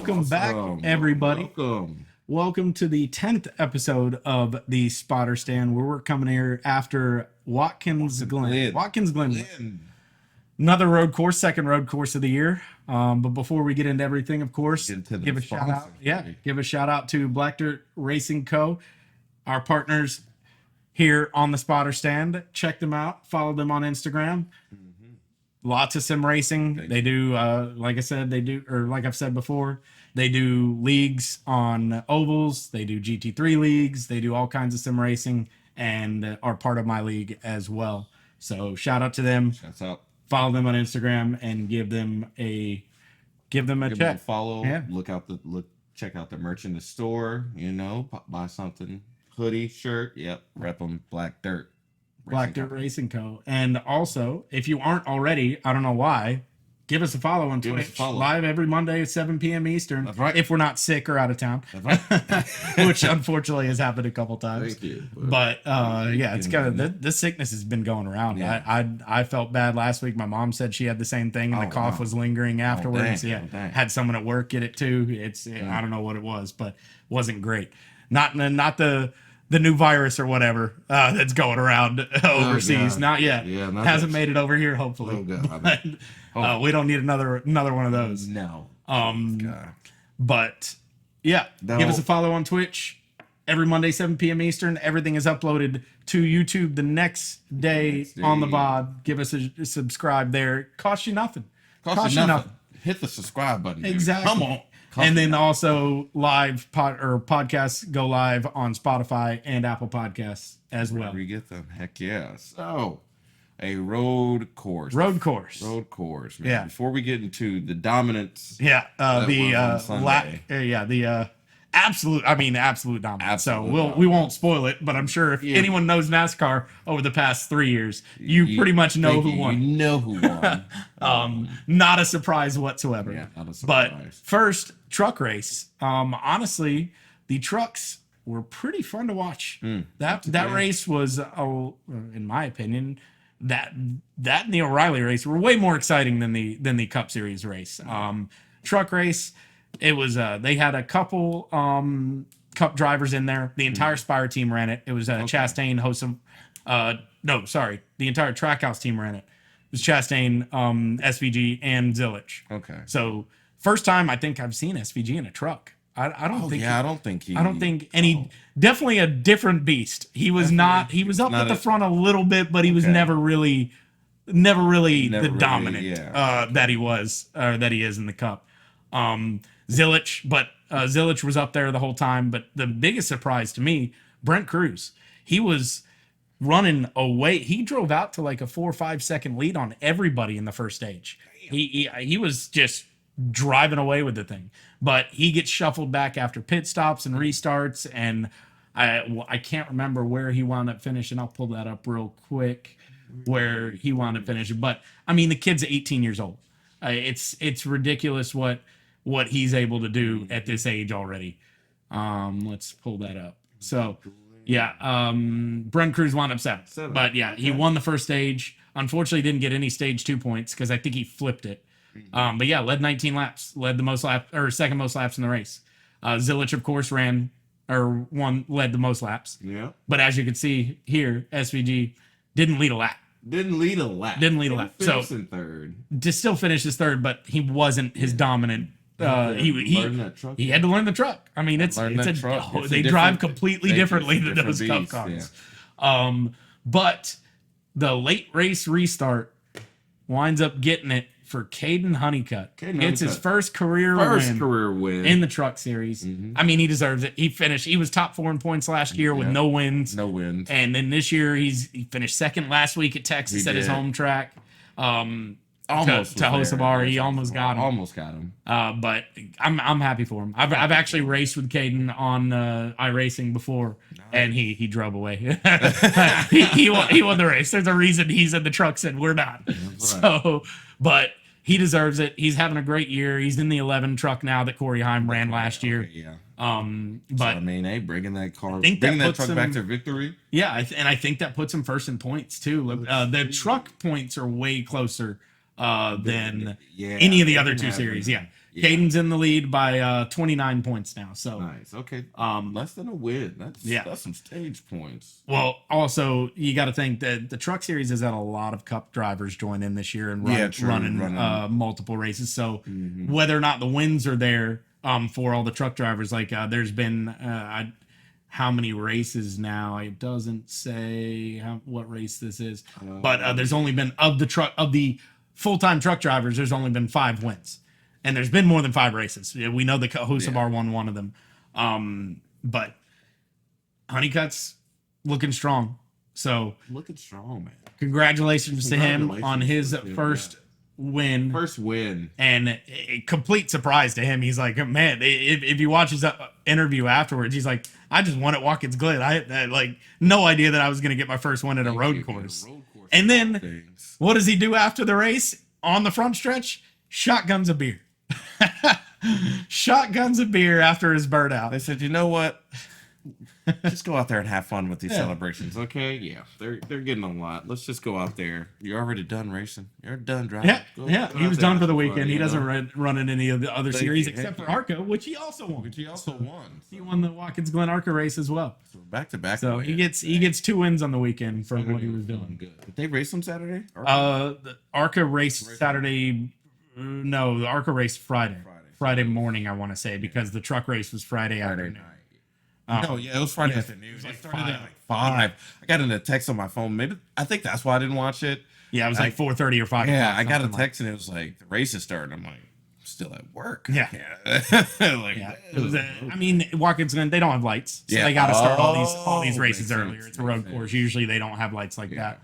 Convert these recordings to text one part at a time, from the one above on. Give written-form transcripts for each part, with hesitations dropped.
Welcome back, everybody. Welcome. Welcome to the 10th episode of the Spotter Stand, where we're coming here after Watkins Glen. Watkins Glen. Another road course, second road course of the year. But before we get into everything, of course, give a shout out. Yeah, give a shout out to Black Dirt Racing Co., our partners here on the Spotter Stand. Check them out. Follow them on Instagram. Lots of sim racing. They do, like I said, or like I've said before, they do leagues on ovals. They do GT3 leagues. They do all kinds of sim racing and are part of my league as well. So shout out to them. Shouts out. Follow them on Instagram and give them a check. Them a follow. Yeah. Check out the merch in the store. Buy something. Hoodie, shirt. Yep. Rep them. Black Dirt. Black Dirt Racing Co. And also, if you aren't already, I don't know why, give us a follow on Twitch. Live every Monday at 7 p.m. Eastern. That's right. If we're not sick or out of town. That's right. Which unfortunately has happened a couple times. Thank you. But yeah, it's kind of this sickness has been going around. Yeah. I felt bad last week. My mom said she had the same thing and the cough was lingering afterwards. Dang. Had someone at work get it too. I don't know what it was, but wasn't great. Not the new virus or whatever that's going around overseas. Not yet. Yeah, hasn't made it over here, hopefully. But, we don't need another one of those. No. But yeah, give us a follow on Twitch. Every Monday, 7 p.m. Eastern. Everything is uploaded to YouTube the next day on the VOD. Give us a subscribe there. Cost you nothing. Cost you nothing. Hit the subscribe button. Exactly. Come on. And then also live podcasts go live on Spotify and Apple Podcasts as well. Wherever you get them. Heck yeah. So, a road course. Road course. Man. Yeah. Before we get into the dominance. Yeah. The absolute dominance. Absolute we won't spoil it, but I'm sure if anyone knows NASCAR over the past 3 years, you pretty much know who won. You know who won. Not a surprise whatsoever. Yeah, not a surprise. But first, truck race. Honestly, the trucks were pretty fun to watch. That race was, in my opinion, that and the O'Reilly race were way more exciting than the Cup Series race. Truck race. It was they had a couple Cup drivers in there. The entire Spire team ran it. It was Chastain, Hossam. The entire Trackhouse team ran it. It was Chastain, SVG, and Zilich. Okay. So first time I think I've seen SVG in a truck. I don't think any. Definitely a different beast. He was not. He was up at the front a little bit, but he was never really the dominant that he was that he is in the Cup. Zilich was up there the whole time, but the biggest surprise to me, Brent Cruz, he was running away. He drove out to like a 4 or 5 second lead on everybody in the first stage. He was just driving away with the thing, but he gets shuffled back after pit stops and restarts, and I can't remember where he wound up finishing. I'll pull that up real quick where he wound up finishing, but I mean the kid's 18 years old. It's ridiculous what he's able to do at this age already. Let's pull that up. So, yeah, Brent Cruz wound up seventh. But, yeah, he won the first stage. Unfortunately, didn't get any stage 2 points because I think he flipped it. But, yeah, led 19 laps. Led the second most laps in the race. Zilich, of course, led the most laps. Yeah. But as you can see here, SVG didn't lead a lap. Didn't lead a lap. So, in third. To still finish his third, but he wasn't his dominant. He had to learn the truck. I mean, they drive completely differently than those Cup cars. Yeah. But the late race restart winds up getting it for Caden Honeycutt. Gets his first career win in the Truck Series. Mm-hmm. I mean, he deserves it. He was top 4 in points last year with no wins. And then this year he finished second last week at Texas at his home track. Almost to Hosabar. He almost got him. But I'm happy for him. I've actually raced with Caden on iRacing before, and he drove away. he won the race. There's a reason he's in the trucks and we're not. Right. So, but he deserves it. He's having a great year. He's in the 11 truck now that Corey Heim ran last year. Yeah. But so, I mean, bringing that truck back to victory. Yeah, and I think that puts him first in points too. The truck points are way closer than any of the other two series. Yeah. Yeah. Caden's in the lead by 29 points now. So nice. Okay. Less than a win. That's some stage points. Well, also you got to think that the Truck Series has had a lot of Cup drivers join in this year and running multiple races. So whether or not the wins are there for all the truck drivers, like there's been how many races now? It doesn't say what race this is, but there's only been of the full-time truck drivers. There's only been 5 wins, and there's been more than 5 races. We know the Hosabar won one of them, but Honeycutt's looking strong. So looking strong, man. Congratulations to him on his first win. First win. And a complete surprise to him. He's like, man, if you watch his interview afterwards, he's like, I just won at Watkins Glen. I had like no idea that I was going to get my first win at a road course. And then what does he do after the race on the front stretch? Shotguns a beer. Shotguns a beer after his burnout. They said, you know what? Just go out there and have fun with these celebrations, okay? Yeah, they're getting a lot. Let's just go out there. You're already done racing. You're done driving. Go he was done for the weekend. He doesn't run in any of the other series except for ARCA, which he also won. He won the Watkins Glen ARCA race as well. So back to back. So he gets 2 wins on the weekend for what he was doing. Good. Did they race on Saturday? The ARCA race Saturday. No, the ARCA race Friday morning. I want to say because the truck race was Friday afternoon. It was Friday afternoon. It started at like 5. I got a text on my phone. Maybe I think that's why I didn't watch it. Yeah, it was like 4:30 or 5. Yeah, I got a text and it was like the race is starting. I'm like, I'm still at work. Yeah. It was I mean, Watkins, they don't have lights, so they got to start all these races earlier. It's a road course. Usually they don't have lights like that.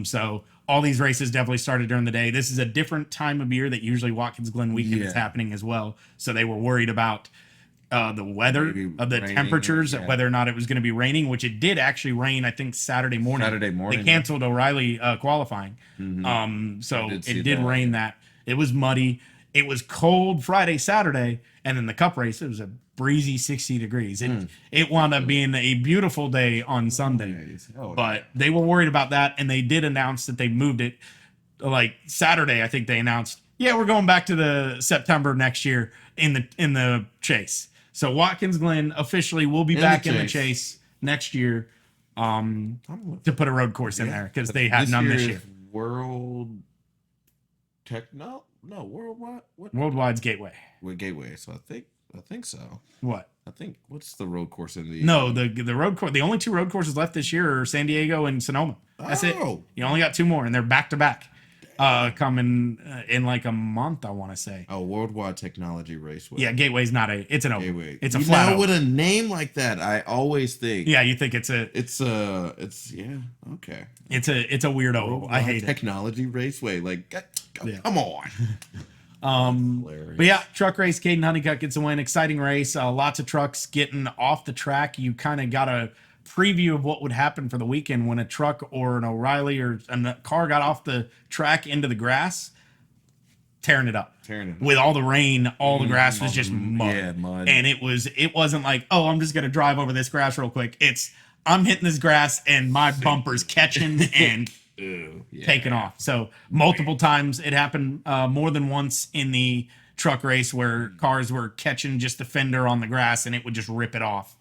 So all these races definitely started during the day. This is a different time of year that usually Watkins Glen weekend is happening as well. So they were worried about the weather, of the temperatures, whether or not it was going to be raining, which it did actually rain, I think, Saturday morning. They canceled O'Reilly qualifying. So it did rain that. It was muddy. It was cold Friday, Saturday, and then the Cup race, it was a breezy 60 degrees. It wound up being a beautiful day on Sunday. But they were worried about that, and they did announce that they moved it. Like Saturday, I think they announced, we're going back to the September next year in the chase. So Watkins Glen officially will be back in the chase next year to put a road course in there because they had none this year. Worldwide's Gateway. Gateway. So I think so. What? What's the road course in the? No, the road course. The only 2 road courses left this year are San Diego and Sonoma. That's it. You only got 2 more, and they're back to back. Coming in like a month, I want to say. Worldwide Technology Raceway. Yeah, Gateway's not it's an O. Gateway. It's a flat O. With a name like that, I always think. Yeah, you think it's okay. It's a weird O. Worldwide I hate Technology Raceway. Like, come on. But yeah, truck race. Caden Honeycutt gets a win. Exciting race. Lots of trucks getting off the track. You kind of got a preview of what would happen for the weekend when a truck or an O'Reilly or a car got off the track into the grass, tearing it up. With all the rain, all the grass was just mud. Yeah, mud. And it wasn't like, oh, I'm just gonna drive over this grass real quick. It's I'm hitting this grass and my bumper's catching and taking off. So multiple times it happened, more than once in the truck race where cars were catching just the fender on the grass and it would just rip it off.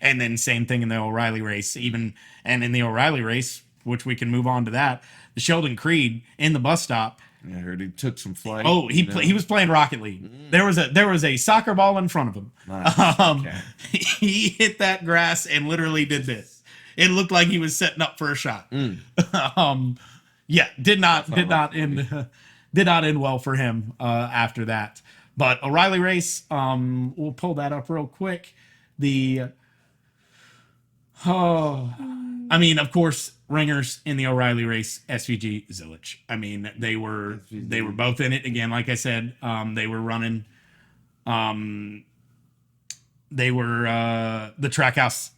And then same thing in the O'Reilly race, and in the O'Reilly race, which we can move on to that, the Sheldon Creed in the bus stop. I heard he took some flight. Oh, he was playing Rocket League. There was a soccer ball in front of him. Nice. He hit that grass and literally did this. It looked like he was setting up for a shot. Did not end well for him after that. But O'Reilly race, we'll pull that up real quick. Of course, ringers in the O'Reilly race, SVG, Zilich. I mean, they were both in it again. Like I said, they were running. They were the Trackhouse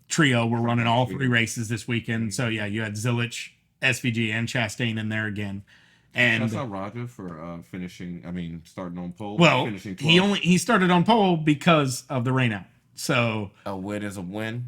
trio were running all 3 races this weekend. So yeah, you had Zilich, SVG, and Chastain in there again. And shout out Roger for starting on pole. Well, he started on pole because of the rainout. So a win is a win.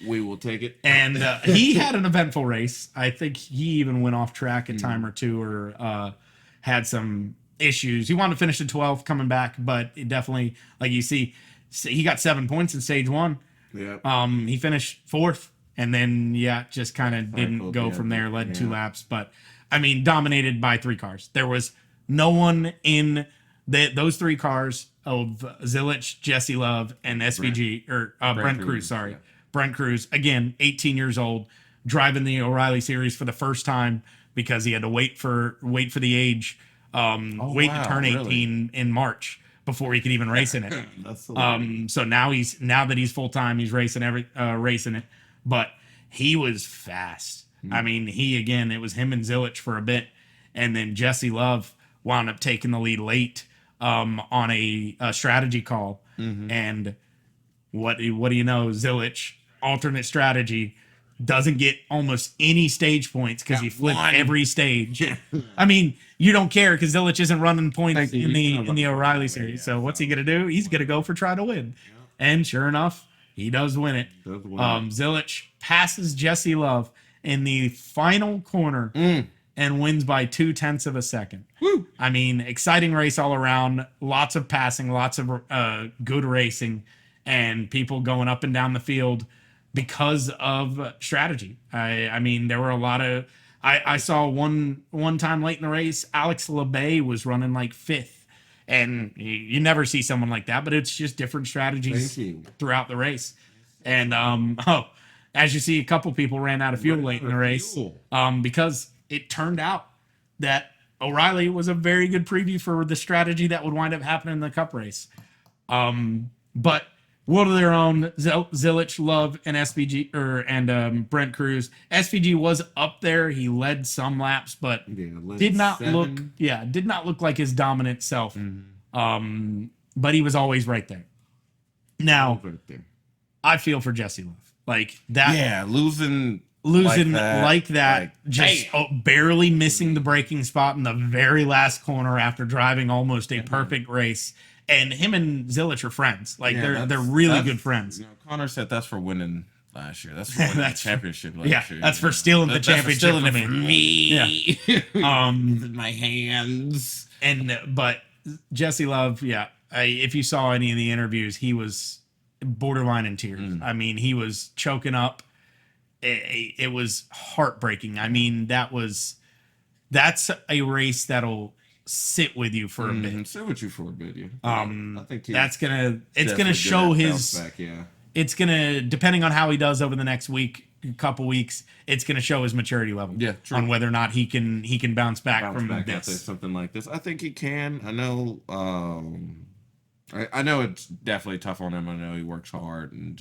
We will take it. And he had an eventful race. I think he even went off track a time or two, or had some issues. He wanted to finish the 12th coming back, but it definitely, like you see, he got 7 points in stage 1. Yeah. He finished 4th, and then just kind of didn't go from there. Led 2 laps, but I mean, dominated by 3 cars. There was no one in those 3 cars of Zilich, Jesse Love, and SVG Brent Cruz. Sorry, Brent Cruz. Again, 18 years old, driving the O'Reilly Series for the first time because he had to wait for the age, to turn 18 in March before he could even race in it. So now that he's full time, he's racing racing it. But he was fast. I mean, it was him and Zilich for a bit, and then Jesse Love wound up taking the lead late on a strategy call. And what do you know? Zilich, alternate strategy, doesn't get almost any stage points because he flipped every stage. I mean, you don't care because Zilich isn't running points in the O'Reilly Series. So what's he gonna do? He's gonna go for try to win, and sure enough, he does win it. Zilich passes Jesse Love in the final corner and wins by 0.2 of a second. Woo. I mean, exciting race all around. Lots of passing, lots of good racing, and people going up and down the field because of strategy. I mean, there were a lot of. I saw one time late in the race, Alex LeBay was running like 5th, and you never see someone like that. But it's just different strategies throughout the race. And as you see, a couple people ran out of fuel late in the race because it turned out that O'Reilly was a very good preview for the strategy that would wind up happening in the Cup race. But world of their own, Zilich, Love, and SVG and Brent Cruz. SVG was up there. He led some laps, but did not look like his dominant self. But he was always right there. Now, I feel for Jesse Love. Like that. Yeah, losing like that just barely missing the braking spot in the very last corner after driving almost a perfect race. And him and Zilich are friends. Like they're really good friends. You know, Connor said that's for winning last year. That's for winning the championship last year. That's for stealing the championship from me. Yeah. With my hands. But Jesse Love, if you saw any of the interviews, he was borderline in tears. I mean, he was choking up. It was heartbreaking. I mean, that's a race that'll sit with you for a bit. Sit with you for a bit, yeah. I think it's gonna show his back, it's gonna, depending on how he does over the next couple weeks, it's gonna show his maturity level. Yeah, true. On whether or not he can bounce back from this. After something like this. I think he can. I know I know it's definitely tough on him. I know he works hard and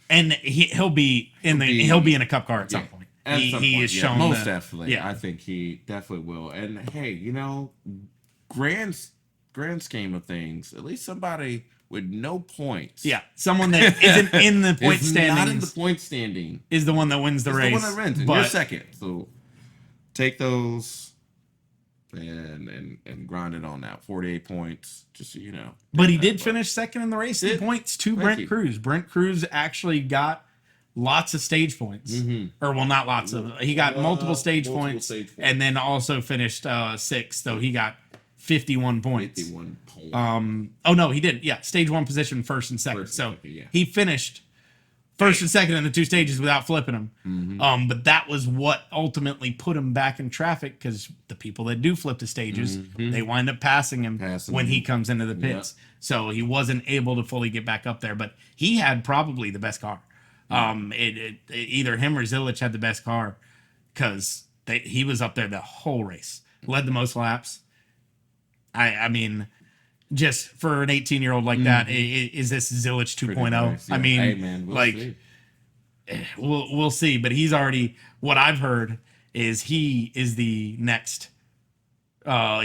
and he'll be in a Cup car at some point. He is shown most definitely. Yeah. I think he definitely will. And hey, you know, grand scheme of things, at least somebody with no points. Yeah, someone that isn't in the point standing. Not in the point standing is the one that wins the race. The one that wins. And you're second. So take those and grind it on out. 48 points, just so you know. But he did finish second in the race in points to Brent Cruz. Brent Cruz actually got lots of stage points. Or, well, not lots of. He got multiple stage points. And then also finished 6th. So he got 51 points. 51 points. Oh, no, he didn't. Yeah, stage 1 position, first and second. He finished first and second in the 2 stages without flipping him. But that was what ultimately put him back in traffic, because the people that do flip the stages, they wind up passing him when he comes into the pits. So he wasn't able to fully get back up there. But he had probably the best car. Either him or Zilich had the best car, because he was up there the whole race. Led the most laps. I mean, just for an 18-year-old like that, is this Zilich 2.0? Nice. I mean, hey, man, we'll see. But he's already, what I've heard is he is the next.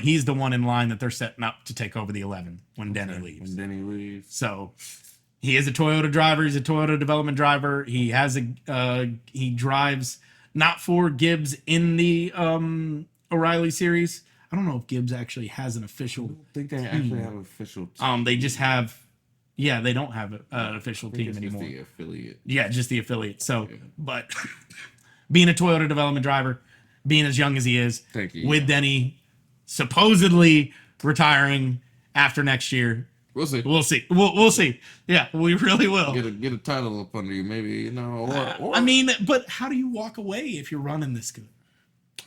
He's the one in line that they're setting up to take over the 11 when Denny leaves. So he is a Toyota driver. He's a Toyota development driver. He has he drives not for Gibbs in the O'Reilly series. I don't know if Gibbs actually has an official. I don't think they actually have an official team. They just have. Yeah, they don't have an official team anymore. Just the affiliate. Yeah, just the affiliate. So, but being a Toyota development driver, being as young as he is, with Denny supposedly retiring after next year. We'll see. We'll see. Yeah, we really will. Get a title up under you, maybe, or I mean, but how do you walk away if you're running this good?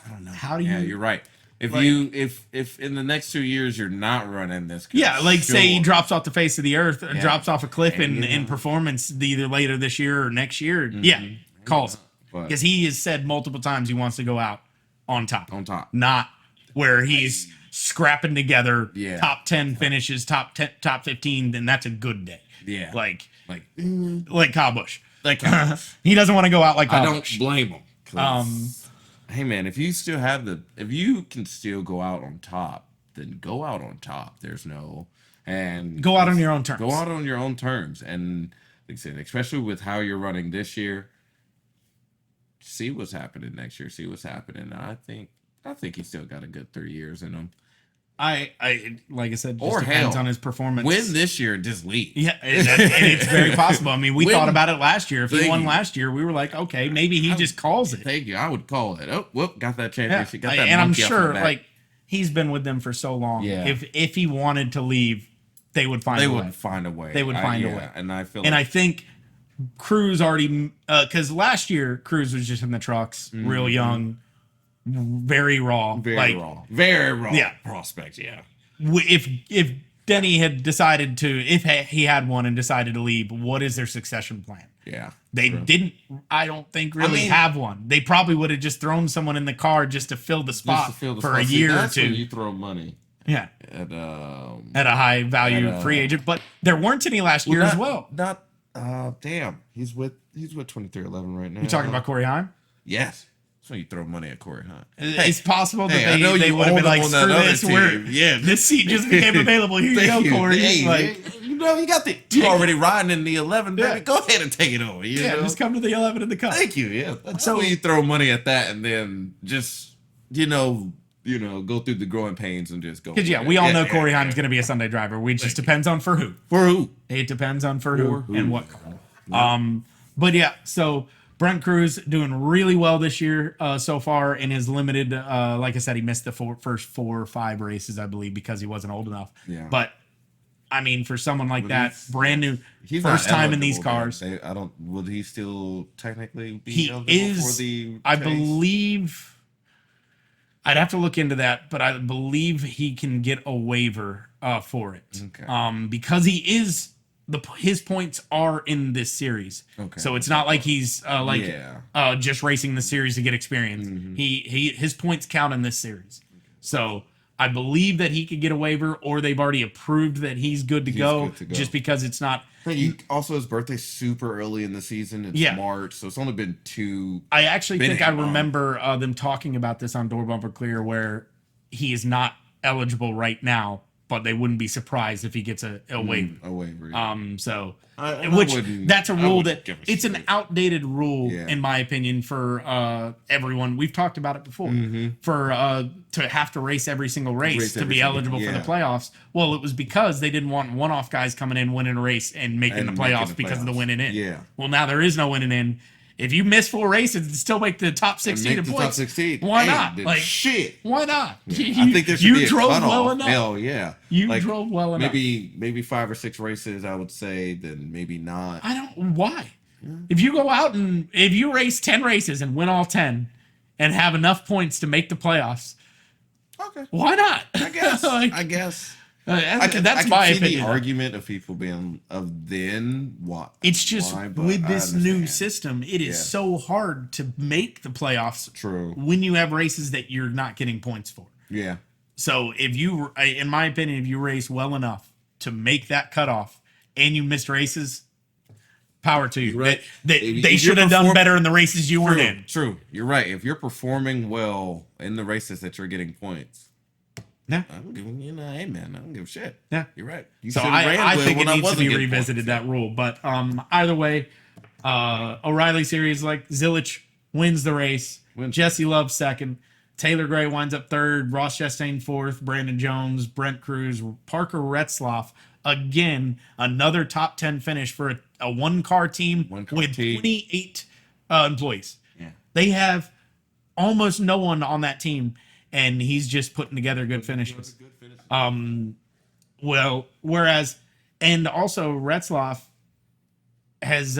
I don't know. How do you? Yeah, you're right. If if in the next 2 years you're not running this good, say he drops off the face of the earth, drops off a cliff in performance either later this year or next year, calls. Because he has said multiple times he wants to go out on top. Not where he's scrapping together top 10 finishes, top 15, then that's a good day. Yeah. Like Kyle Busch. He doesn't want to go out like Kyle Busch. I don't blame him. Hey man, if you can still go out on top, then go out on top. And go out on your own terms. Go out on your own terms. And like I said, especially with how you're running this year, see what's happening next year. See what's happening. I think he's still got a good 3 years in him. I like I said, just depends on his performance. Win this year and just leave. Yeah, and it's very possible. I mean, we thought about it last year. If he won last year, we were like, okay, maybe he just calls it. Thank you. I would call it. Oh, whoop, got that championship. Got that and I'm sure, he's been with them for so long. Yeah. If he wanted to leave, they would find a way. They would find a way. They would find a way. And I feel. And I think Cruz already, because last year Cruz was just in the trucks, real young, very raw, very raw prospect. Yeah. If Denny had decided to, if he had one and decided to leave, what is their succession plan? Yeah. They didn't, I don't think, really have one. They probably would have just thrown someone in the car just to fill the spot for a year or two. When you throw money. Yeah. At a high value free agent. But there weren't any last year as well. Damn. He's with 2311 right now. You talking about Corey Haim? Yes. So you throw money at Corey Haim. It's possible that they would have been like, screw this. This seat just became available. Here you go, Corey. You got you already riding in the 11, baby. Go ahead and take it over. You know? Just come to the 11 in the cup. Thank you. Yeah. So you throw money at that and then just, go through the growing pains and just go. Because, we all know Corey Haim's going to be a Sunday driver. It just depends on for who. For who? It depends on for who and what car. But, so Brent Cruz doing really well this year so far in his limited, like I said, he missed the first 4 or 5 races, I believe, because he wasn't old enough. Yeah. But, I mean, for someone like that, brand new, first time in these cars. Would he still technically be eligible for the chase? I believe, I'd have to look into that, but I believe he can get a waiver for it. Okay. Because he is, his points are in this series. Okay. So it's not like he's just racing the series to get experience. Mm-hmm. His points count in this series. So I believe that he could get a waiver, or they've already approved that he's good to go. Just because it's not. Also, his birthday's super early in the season. It's March, so it's only been 2. I actually think I remember them talking about this on Door Bumper Clear, where he is not eligible right now, but they wouldn't be surprised if he gets a waiver. A waiver. Yeah. So, that's a rule that it's an outdated rule in my opinion for everyone. We've talked about it before. For to have to race every single race to be eligible for the playoffs. Well, it was because they didn't want one-off guys coming in, winning a race, and making the playoffs because of the winning in. Yeah. Well, now there is no winning in. If you miss 4 races and still make the top 16 in points, top 16. Why not? Why not? I think there should be a drove cutoff. well enough. Hell yeah. You drove well enough. Maybe 5 or 6 races, I would say, then maybe not. Why? Yeah. If you go out and if you race 10 races and win all 10 and have enough points to make the playoffs, okay. Why not? I guess. I guess. That's my opinion. The argument of people being then what? It's just with this new system, it is so hard to make the playoffs. True. When you have races that you're not getting points for. Yeah. So if you, in my opinion, if you race well enough to make that cutoff and you missed races, power to you. Right. They should have done better in the races you were in. True. You're right. If you're performing well in the races that you're getting points. Yeah. I'm giving hey man, I don't give a shit. Yeah. You're right. So I think it needs to be revisited, that rule. But either way, O'Reilly series, like Zilich wins the race. Jesse Love second. Taylor Gray winds up third. Ross Chastain fourth. Brandon Jones, Brent Cruz, Parker Retzlaff. Again, another top 10 finish for a one-car team with 28 employees. Yeah. They have almost no one on that team. and he's just putting together good finishes. Well, whereas, and also Retzloff has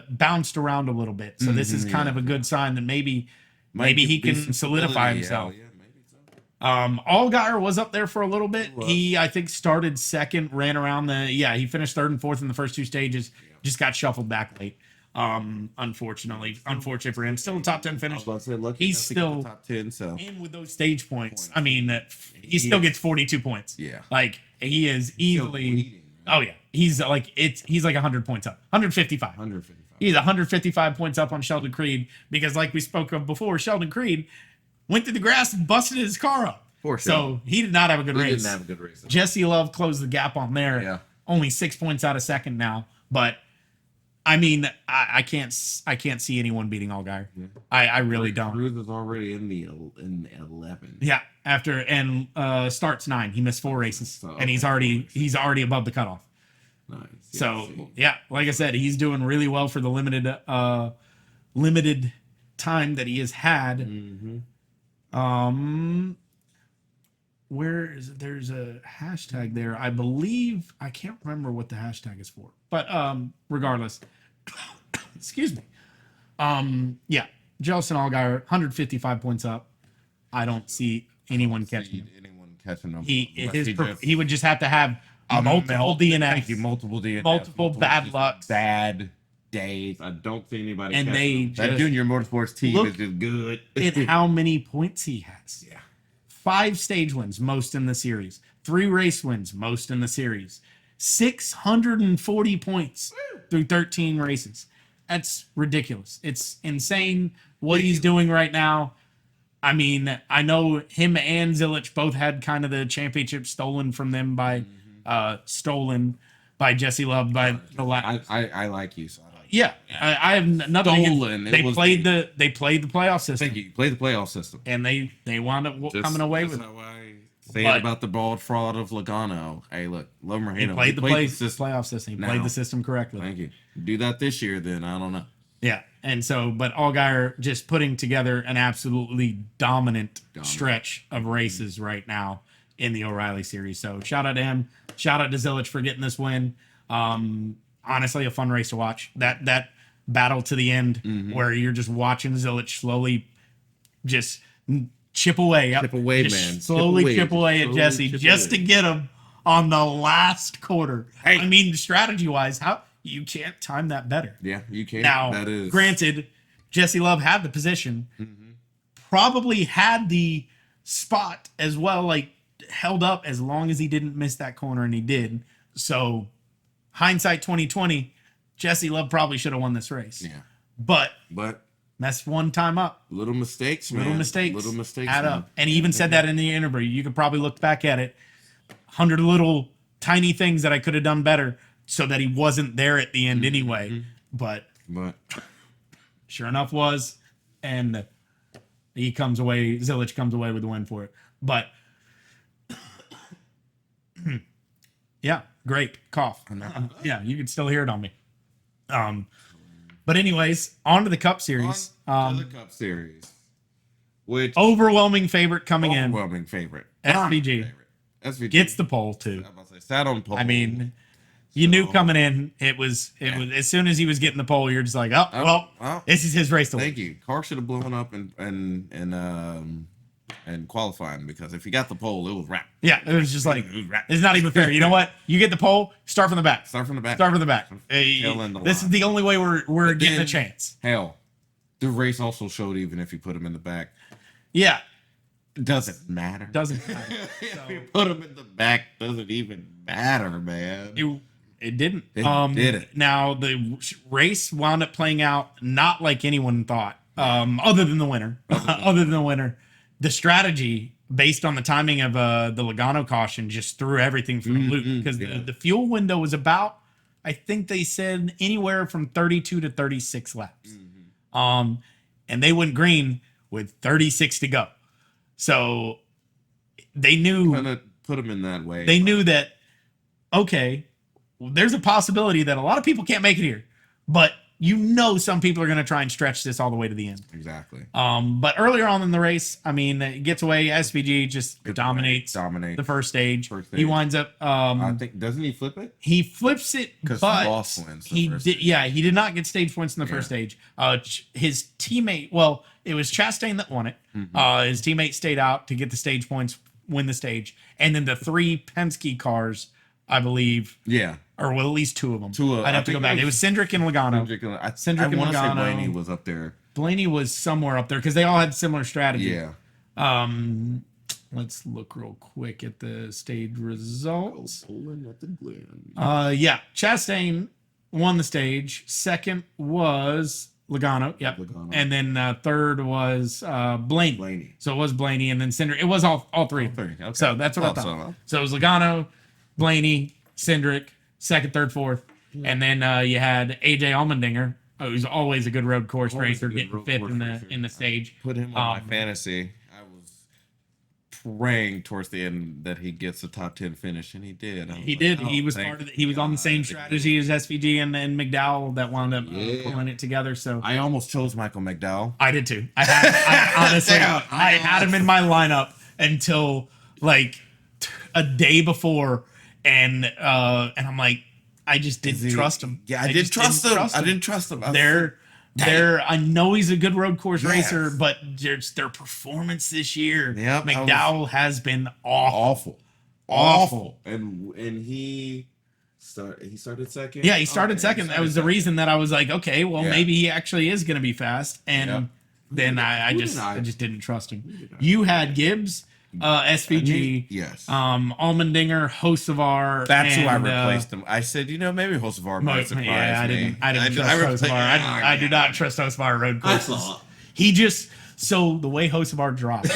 bounced around a little bit, so this is kind of a good sign that maybe he can solidify himself. Yeah, maybe so. Allgaier was up there for a little bit. He I think started second, ran around he finished third and fourth in the first two stages. Just got shuffled back late. Unfortunately for him, still a top 10 finish. He's still top 10. So and with those stage points, I mean, he still gets 42 points. Yeah, like he is easily. Oh yeah, he's like 100 points up, 155. He's 155 points up on Sheldon Creed because, like we spoke of before, Sheldon Creed went to the grass and busted his car up. So he did not have a good race. Didn't have a good race. Jesse Love closed the gap on there. Yeah. Only 6 points out of second now, but I mean, I can't see anyone beating Allgaier. Yeah. I really don't. Cruz is already in the 11. Yeah, starts 9. He missed 4 races, and he's already above the cutoff. Nice. So yeah, like I said, he's doing really well for the limited time that he has had. Mm-hmm. There's a hashtag there. I believe I can't remember what the hashtag is for, but regardless, excuse me. Yeah, Jelson Allgaier, 155 points up. I don't see anyone catching him. He would just have to have multiple DNFs. Multiple DNFs. Multiple bad lucks. Bad days. I don't see anybody and that Junior Motorsports team is just good. At how many points he has. Yeah. 5 stage wins, most in the series. 3 race wins, most in the series. 640 points through 13 races. That's ridiculous. It's insane what he's doing right now. I mean, I know him and Zilich both had kind of the championship stolen from them by Jesse Love by the last. I like you, so I like yeah. I have nothing. Stolen. They played the playoff system. Thank you. You played the playoff system, and they wound up coming away with it. Say it about the bald fraud of Logano. Hey, look, Lomar he played the playoff system. He played the system correctly. Thank you. Do that this year, then I don't know. Yeah, and so, but Allgaier just putting together an absolutely dominant stretch of races right now in the O'Reilly series. So shout out to him. Shout out to Zilich for getting this win. Honestly, a fun race to watch. That battle to the end where you're just watching Zilich slowly just chip away. Chip away, just man. Slowly chip away at Jesse just to get him on the last quarter. Hey. I mean, strategy-wise, you can't time that better. Yeah, you can't. Now, granted, Jesse Love had the position, probably had the spot as well, like held up as long as he didn't miss that corner, and he did. So, hindsight 2020, Jesse Love probably should have won this race. Yeah, but messed one time up. Little mistakes, man. Little mistakes add up. And he even said that in the interview. You could probably look back at it. 100 little tiny things that I could have done better, so that he wasn't there at the end anyway. But sure enough was, and Zilich comes away with the win for it. But yeah, great cough. Yeah, you can still hear it on me. But anyways, on to the Cup Series. Which overwhelming favorite coming in. Overwhelming favorite. SVG gets the pole too. I'm about to say, sat on pole. I mean, you knew coming in, it was as soon as he was getting the pole, you're just like, this is his race to win. Thank you. Car should have blown up and qualifying, because if he got the pole, it was wrapped. Yeah, it was just like, it's not even fair. You know what? You get the pole, start from the back. This is the only way we're getting a chance. Hell, the race also showed even if you put him in the back. Yeah. Doesn't matter. If you put him in the back, doesn't even matter, man. It didn't. It didn't. Now, the race wound up playing out not like anyone thought, other than the winner. The strategy, based on the timing of the Logano caution, just threw everything for a loop, because the fuel window was about, I think they said, anywhere from 32 to 36 laps. And they went green with 36 to go. So they knew, kind of put them in that way. They knew that, okay, there's a possibility that a lot of people can't make it here, but some people are going to try and stretch this all the way to the end. Exactly. But earlier on in the race, I mean, it gets away. SVG just dominates the first stage. He winds up. I think doesn't he flip it? He flips it, but Boss wins he did. Yeah, he did not get stage points in the first stage. His teammate. Well, it was Chastain that won it. His teammate stayed out to get the stage points, win the stage, and then the 3 Penske cars, I believe. Yeah. Or well, at least 2 of them. I'd have to go back. It was Cindric and Logano. I want to say Blaney was up there. Blaney was somewhere up there because they all had similar strategy. Yeah. Let's look real quick at the stage results. Pulling at the Glen. Yeah. Chastain won the stage. Second was Logano. Yep. Logano. And then third was Blaney. So it was Blaney and then Cindric. It was all three. Okay. So that's what I thought. So it was Logano, Blaney, Cindric, second, third, fourth. And then you had AJ Allmendinger, who's always a good road course racer, getting fifth in the stage. Put him on my fantasy. I was praying towards the end that he gets a top 10 finish, and he did. He did. He was part of it. He was on the same strategy as SVG and McDowell that wound up pulling it together. So I almost chose Michael McDowell. I did too. I honestly, I had him in my lineup until like a day before, and I'm like, I just didn't trust him. Yeah, I didn't trust him. I didn't trust him. I know he's a good road course racer, but just their performance this year, McDowell has been awful. And he started second. Yeah, he started second. That was the reason that I was like, okay, well, maybe he actually is going to be fast. And then I just didn't trust him. You had Gibbs, SVG, yes, Allmendinger, Hocevar. That's who I replaced him. I said, maybe Hocevar might surprise me. I didn't trust Hocevar. I do not trust Hocevar road courses. He just the way Hocevar drives,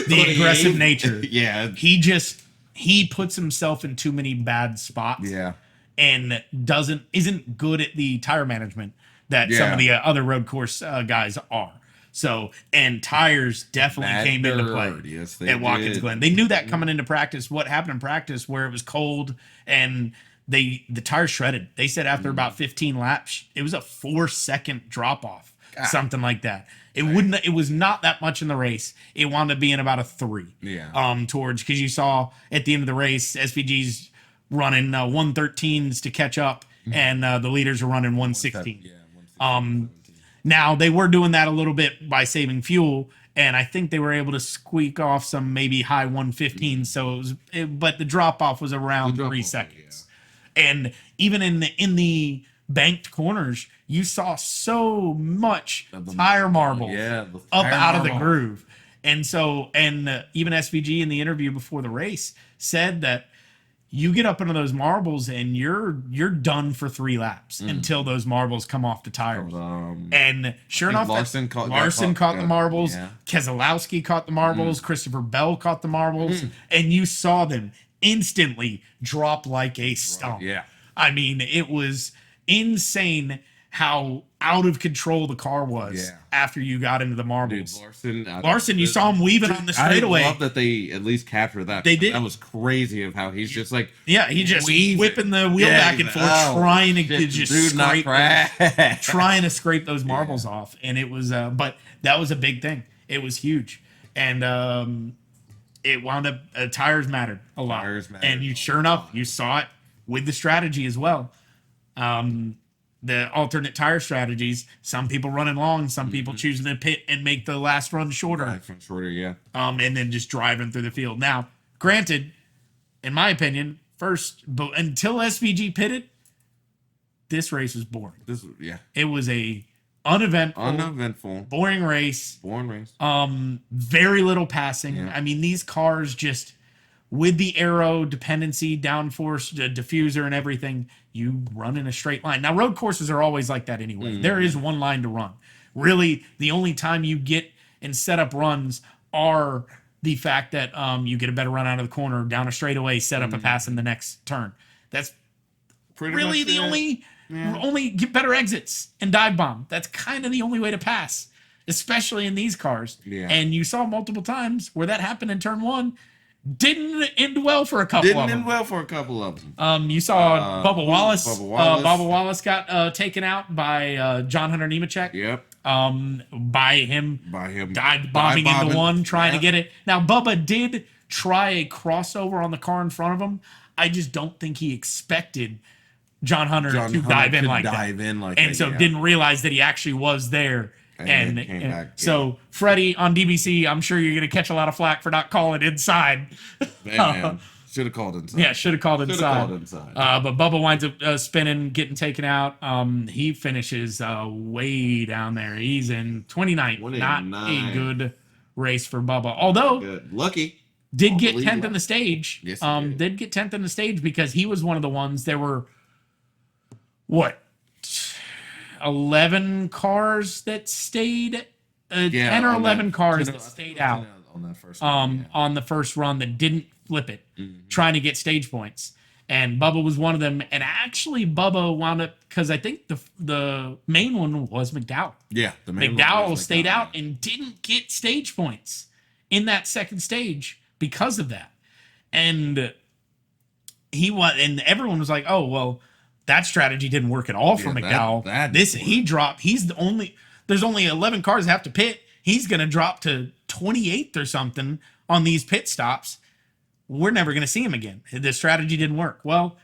the aggressive nature. Yeah, he puts himself in too many bad spots. Yeah, and isn't good at the tire management that some of the other road course guys are. So, and tires definitely came into play at Watkins Glen. They knew that coming into practice. What happened in practice where it was cold and the tires shredded. They said after about 15 laps, it was a 4-second drop off, something like that. It was not that much in the race. It wound up being about a 3. Yeah. Because you saw at the end of the race, SVG's running 113s to catch up, and the leaders are running 116. Yeah, 116. Now, they were doing that a little bit by saving fuel, and I think they were able to squeak off some maybe high 115s. So but the drop off was around 3 seconds. Yeah. And even in the banked corners, you saw so much tire marble up out of the groove. And so, even SVG in the interview before the race said that you get up into those marbles and you're done for 3 laps until those marbles come off the tires. And sure enough, Larson caught the marbles. Yeah. Keselowski caught the marbles. Christopher Bell caught the marbles. And you saw them instantly drop like a stone. Yeah. I mean, it was insane how out of control the car was after you got into the marbles. Dude, Larson, you saw him weaving on the straightaway. I love that they at least captured that. They did. That was crazy of how he's just like... Yeah, he just whipping the wheel back and forth, trying to scrape those marbles off. And it was... but that was a big thing. It was huge. And it wound up... tires mattered a lot. And sure enough, you saw it with the strategy as well. The alternate tire strategies, some people running long, some people choosing to pit and make the last run shorter. And then just driving through the field. Now, granted, in my opinion, until SVG pitted, this race was boring. It was a uneventful, boring race. Very little passing. Yeah. I mean, these cars just... with the aero dependency, downforce, diffuser, and everything, you run in a straight line. Now, road courses are always like that anyway. There is one line to run. Really, the only time you get and set up runs are the fact that you get a better run out of the corner, down a straightaway, set up a pass in the next turn. That's really the only get better exits and dive bomb. That's kind of the only way to pass, especially in these cars. Yeah. And you saw multiple times where that happened in turn 1. Didn't end well for a couple of them. You saw Bubba Wallace. Bubba Wallace got taken out by John Hunter Nemechek. Yep. By him dive bombing into one, trying to get it. Now, Bubba did try a crossover on the car in front of him. I just don't think he expected John Hunter to dive in like that. And so didn't realize that he actually was there. And so Freddie on DBC, I'm sure you're going to catch a lot of flack for not calling inside. Man. Should have called inside. Yeah, should have called inside. But Bubba winds up spinning, getting taken out. He finishes way down there. He's in 29th. Not a good race for Bubba. Although, lucky. Did get 10th in the stage. Yes, did get 10th in the stage because he was one of the ones. There were, 11 cars that stayed? 10 or 11 cars that stayed out on that first on the first run that didn't flip it, trying to get stage points. And Bubba was one of them. And actually, Bubba wound up, because I think the main one was McDowell. Yeah, the main McDowell stayed out and didn't get stage points in that second stage because of that. And everyone was like, oh, well, that strategy didn't work at all for McDowell. There's only 11 cars that have to pit. He's going to drop to 28th or something on these pit stops. We're never going to see him again. The strategy didn't work. Well,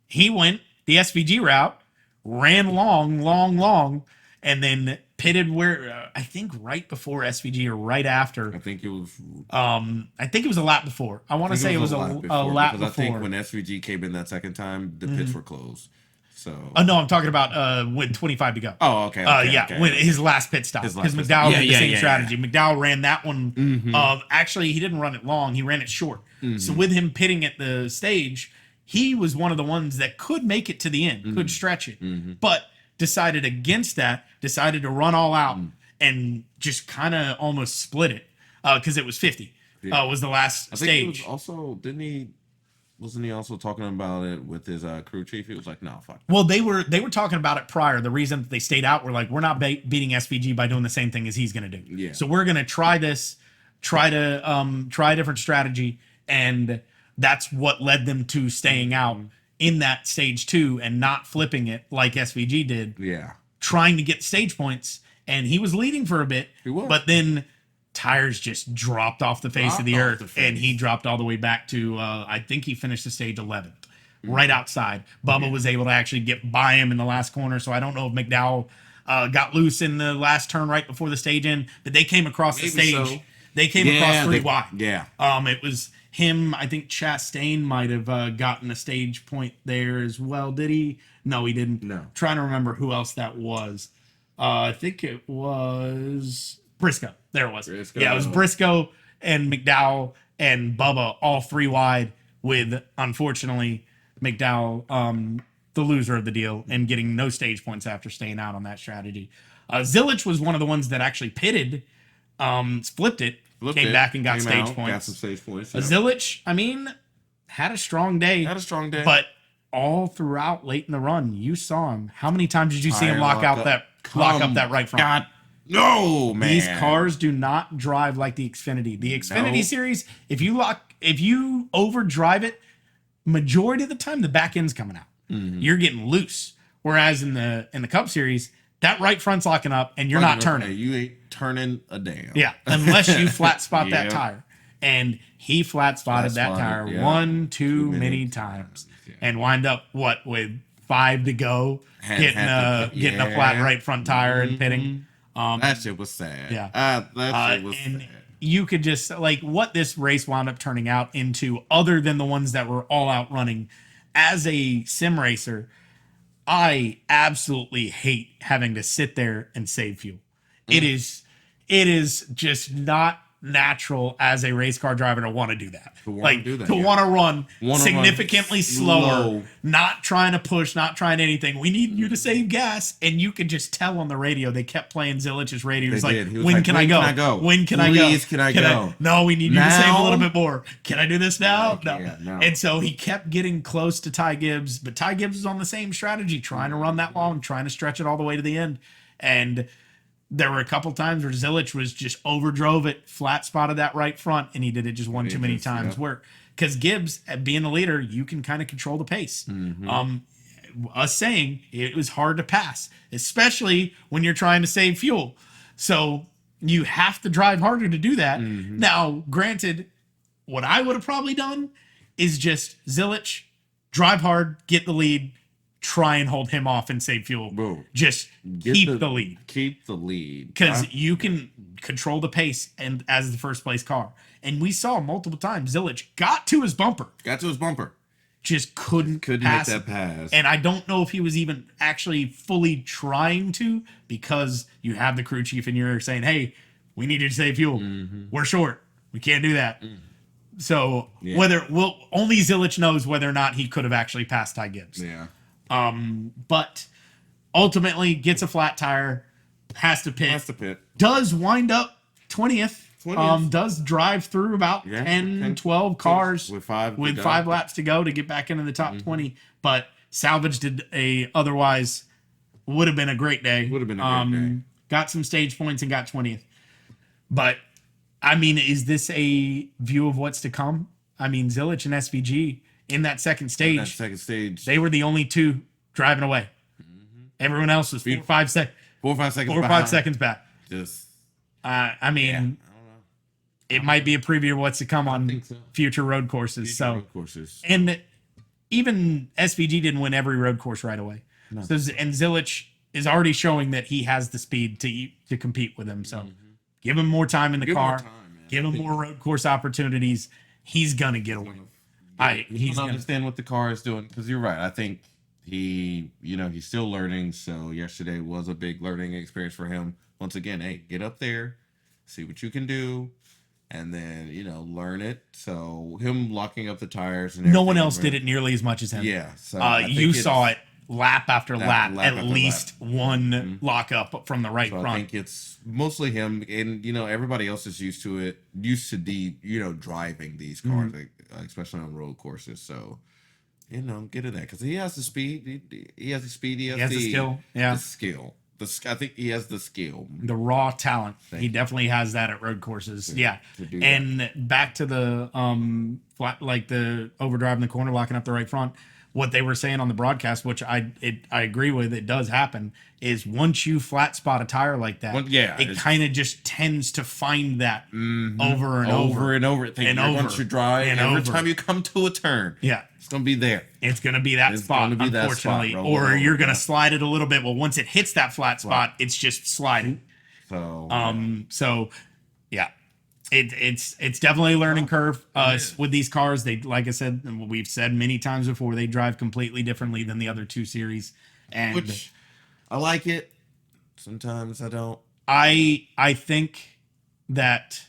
he went the SVG route, ran long, and then pitted where I think right before SVG or right after. I think it was a lap before. I want to say it was a lap before. I think when SVG came in that second time, the pits were closed. So. No, I'm talking about with 25 to go. Oh, okay. When his last pit stop, because McDowell did the same strategy. Yeah. McDowell ran that one. Actually, he didn't run it long; he ran it short. So with him pitting at the stage, he was one of the ones that could make it to the end, could stretch it, but decided against that. Decided to run all out and just kind of almost split it because it was 50. Was the last stage. It was also Wasn't he also talking about it with his crew chief? He was like, "No, fuck." Well, they were talking about it prior. The reason that they stayed out were like, we're not beating SVG by doing the same thing as he's going to do. Yeah. So we're going to try this, try a different strategy, and that's what led them to staying out in that stage 2 and not flipping it like SVG did. Yeah. Trying to get stage points, and he was leading for a bit, but then tires just dropped off the face of the earth, and he dropped all the way back to I think he finished the stage 11th, right outside. Bubba was able to actually get by him in the last corner, so I don't know if McDowell got loose in the last turn right before the stage end, but they came across the stage. So. They came across pretty wide. Yeah. It was him. I think Chastain might have gotten a stage point there as well. Did he? No, he didn't. No. Trying to remember who else that was. I think it was Briscoe. There it was. Yeah, it was Briscoe and McDowell and Bubba, all 3 wide, with, unfortunately, McDowell, the loser of the deal, and getting no stage points after staying out on that strategy. Zilich was one of the ones that actually pitted, flipped it, came back and got stage points. Got some stage points. Zilich, I mean, had a strong day. But all throughout late in the run, you saw him. How many times did you see him lock up that right front? God. No, man. These cars do not drive like the Xfinity. The Xfinity series, if you overdrive it, majority of the time the back end's coming out. You're getting loose. Whereas in the Cup series, that right front's locking up and you're not turning. You ain't turning a damn. Yeah, unless you flat spot that tire. And he flat spotted that tire one too many times and wind up with 5 to go, getting a flat right front tire and pitting. That shit was sad. Yeah. That shit was sad. You could just, what this race wound up turning out into, other than the ones that were all out running, as a sim racer, I absolutely hate having to sit there and save fuel. It is just not natural as a race car driver to want to do that. To want to run significantly slower, not trying to push, not trying anything. We need you to save gas. And you could just tell on the radio, they kept playing Zilich's radio. He was like, when can I go? When can I go? Please, can I go? No, we need you to save a little bit more. Can I do this now? No. And so he kept getting close to Ty Gibbs, but Ty Gibbs was on the same strategy, trying to run that long, trying to stretch it all the way to the end. And there were a couple times where Zilich was just overdrove it, flat spotted that right front, and he did it just one too many times. Where because Gibbs, being the leader, you can kind of control the pace. Us saying it was hard to pass, especially when you're trying to save fuel. So you have to drive harder to do that. Now, granted, what I would have probably done is just Zilich, drive hard, get the lead, try and hold him off and save fuel. Bro, just keep the lead. Keep the lead. Because you can control the pace and as the first place car. And we saw multiple times Zilich got to his bumper. Just couldn't pass make that pass. And I don't know if he was even actually fully trying to, because you have the crew chief and you're saying, hey, we need you to save fuel. We're short. We can't do that. So only Zilich knows whether or not he could have actually passed Ty Gibbs. But ultimately gets a flat tire, has to pit. Does wind up 20th. Does drive through about 10, 12 cars with five laps to go to get back into the top 20. But salvaged a otherwise would have been a great day. Got some stage points and got 20th. But I mean, is this a view of what's to come? I mean, Zilich and SVG in that second stage, they were the only two driving away. Everyone else was 4 or 5 seconds. 4 or 5 seconds back. I mean, it might be a preview of what's to come on future road courses. And even SVG didn't win every road course right away. No. So, and Zilich is already showing that he has the speed to compete with him. So give him more time in the car. Give him more road course opportunities. He's going to get away. He's going to understand what the car is doing. Because you're right. I think he's still learning. So yesterday was a big learning experience for him. Once again, hey, get up there, see what you can do. And then, learn it. So him locking up the tires. And no one else did it nearly as much as him. Yeah. So you saw it lap after lap, at least one lockup from the right front. I think it's mostly him. And, everybody else is used to driving these cars, especially on road courses. So, get in that. Because he has the speed. He has the speed. He has the skill. Yeah. The skill. I think he has the skill. The raw talent. He definitely has that at road courses. And back to the the overdrive in the corner, locking up the right front. What they were saying on the broadcast, which I agree with, it does happen, is once you flat spot a tire like that, it kind of just tends to find that over and over. Once you drive, and every time you come to a turn, it's going to be there. It's going to be that spot, unfortunately. Or you're going to slide it a little bit. Well, once it hits that flat spot, it's just sliding. So, yeah. It's definitely a learning curve with these cars. They, like I said, and we've said many times before, they drive completely differently than the other two series. And which I like it. Sometimes I don't. I think that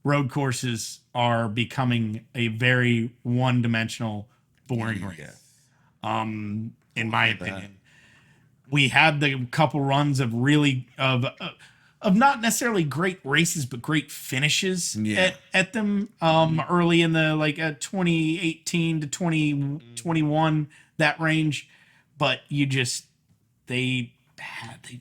road courses are becoming a very one-dimensional, boring race. In my opinion, we had the couple runs of really of not necessarily great races, but great finishes at them early in the 2018 to 2021, that range. But they've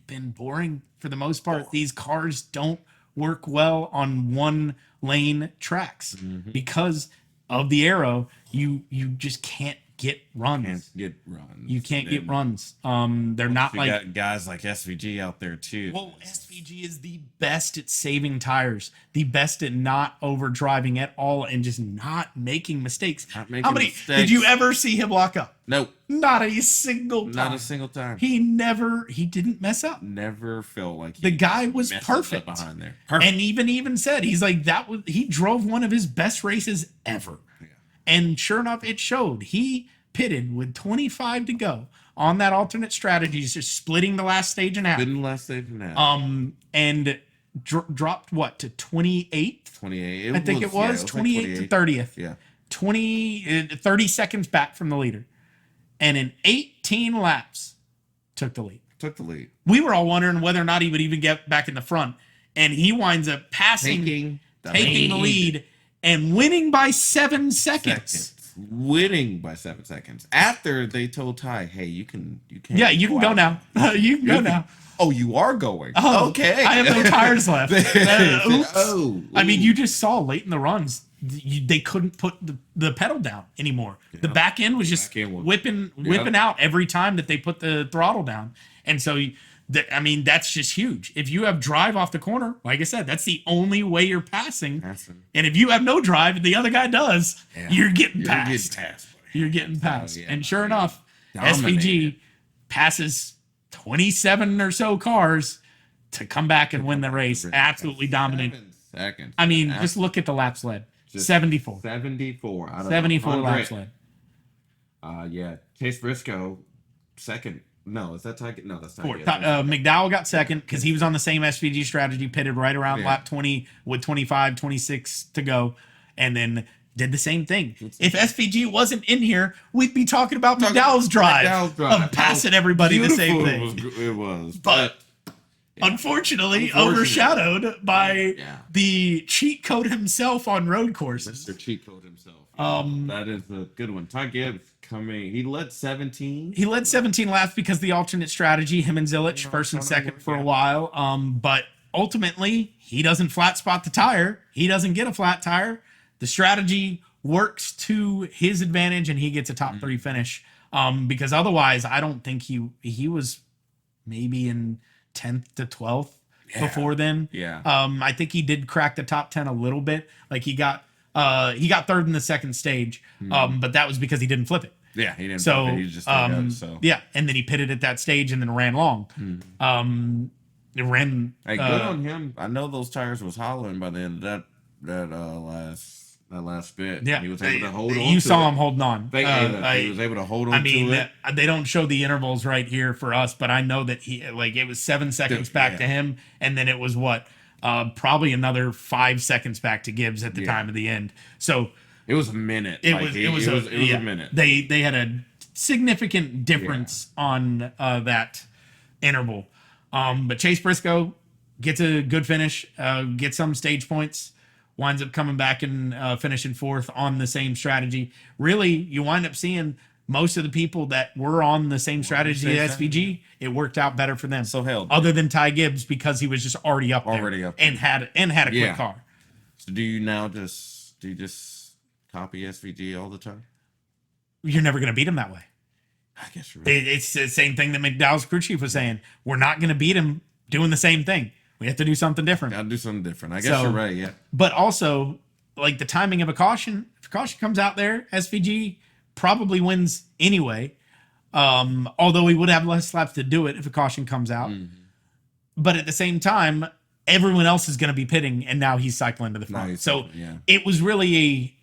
been boring for the most part. These cars don't work well on one lane tracks because of the aero. You just can't get runs. You can't get runs. They're not you got guys like SVG out there too. Well, SVG is the best at saving tires, the best at not overdriving at all, and just not making mistakes. How many did you ever see him lock up? Nope. Not a single time. Not a single time. He didn't mess up. Never felt like the guy was perfect behind there. And even said he drove one of his best races ever. Yeah. And sure enough, it showed. He pitted with 25 to go on that alternate strategy, just splitting the last stage in half. And dropped what to 28th? 28. I think it was 28th to 30th. Yeah. 30 seconds back from the leader. And in 18 laps, took the lead. We were all wondering whether or not he would even get back in the front. And he winds up taking the lead and winning by 7 seconds. winning by 7 seconds after they told Ty, "Hey, you can Yeah, you can go now. You can go now." Oh, you are going. Oh, okay. I have no tires left. Oops. Oh, I mean, you just saw late in the runs, they couldn't put the pedal down anymore. Yeah. The back end was just whipping out every time that they put the throttle down. And so, I mean, that's just huge. If you have drive off the corner, like I said, that's the only way you're passing. And if you have no drive, and the other guy does, you're getting passed. You're getting passed. And sure enough, SVG passes 27 or so cars to come back and win the race. Absolutely dominant. 7 seconds. I mean, just look at the laps led. 74. 74 out of 74 laps led. Yeah. Chase Briscoe, second. No, is that Ty? No, that's Ty. McDowell got second because he was on the same SVG strategy, pitted right around lap 20 with 25, 26 to go. And then did the same thing. If SVG wasn't in here, we'd be talking about McDowell's drive of passing everybody the same thing. It was. But unfortunately, overshadowed by the cheat code himself on road courses. Mr. Cheat Code himself. That is a good one. Ty Gibbs coming. He led 17. He led 17 laps because the alternate strategy, him and Zilich, first and second for a while. But ultimately, he doesn't flat spot the tire. He doesn't get a flat tire. The strategy works to his advantage, and he gets a top 3 finish. Because otherwise, I don't think he was maybe in 10th to 12th before then. Yeah. I think he did crack the top 10 a little bit. Like he got third in the second stage, but that was because he didn't flip it. Yeah, he didn't. So flip it. He just yeah, and then he pitted at that stage and then ran long. It ran. Hey, good on him. I know those tires was hollering by the end of that last bit. Yeah, he was able to hold on. You saw him holding on. He was able to hold on. I mean, to it. They don't show the intervals right here for us, but I know that it was 7 seconds back to him, and then it was probably another 5 seconds back to Gibbs at the time of the end. So it was a minute. It was a minute. They had a significant difference on that interval. But Chase Briscoe gets a good finish, gets some stage points, winds up coming back and finishing 4th on the same strategy. Really, you wind up seeing most of the people that were on the same strategy as SVG, it worked out better for them. So held. Other than Ty Gibbs, because he was just already up there and had a quick car. So do you just copy SVG all the time? You're never going to beat him that way. I guess you're right. It's the same thing that McDowell's crew chief was saying. We're not going to beat him doing the same thing. We have to do something different. Gotta do something different. I guess you're right, yeah. But also, like the timing of a caution, if a caution comes out there, SVG probably wins anyway. Although he would have less laps to do it if a caution comes out. But at the same time, everyone else is going to be pitting, and now he's cycling to the front. It was really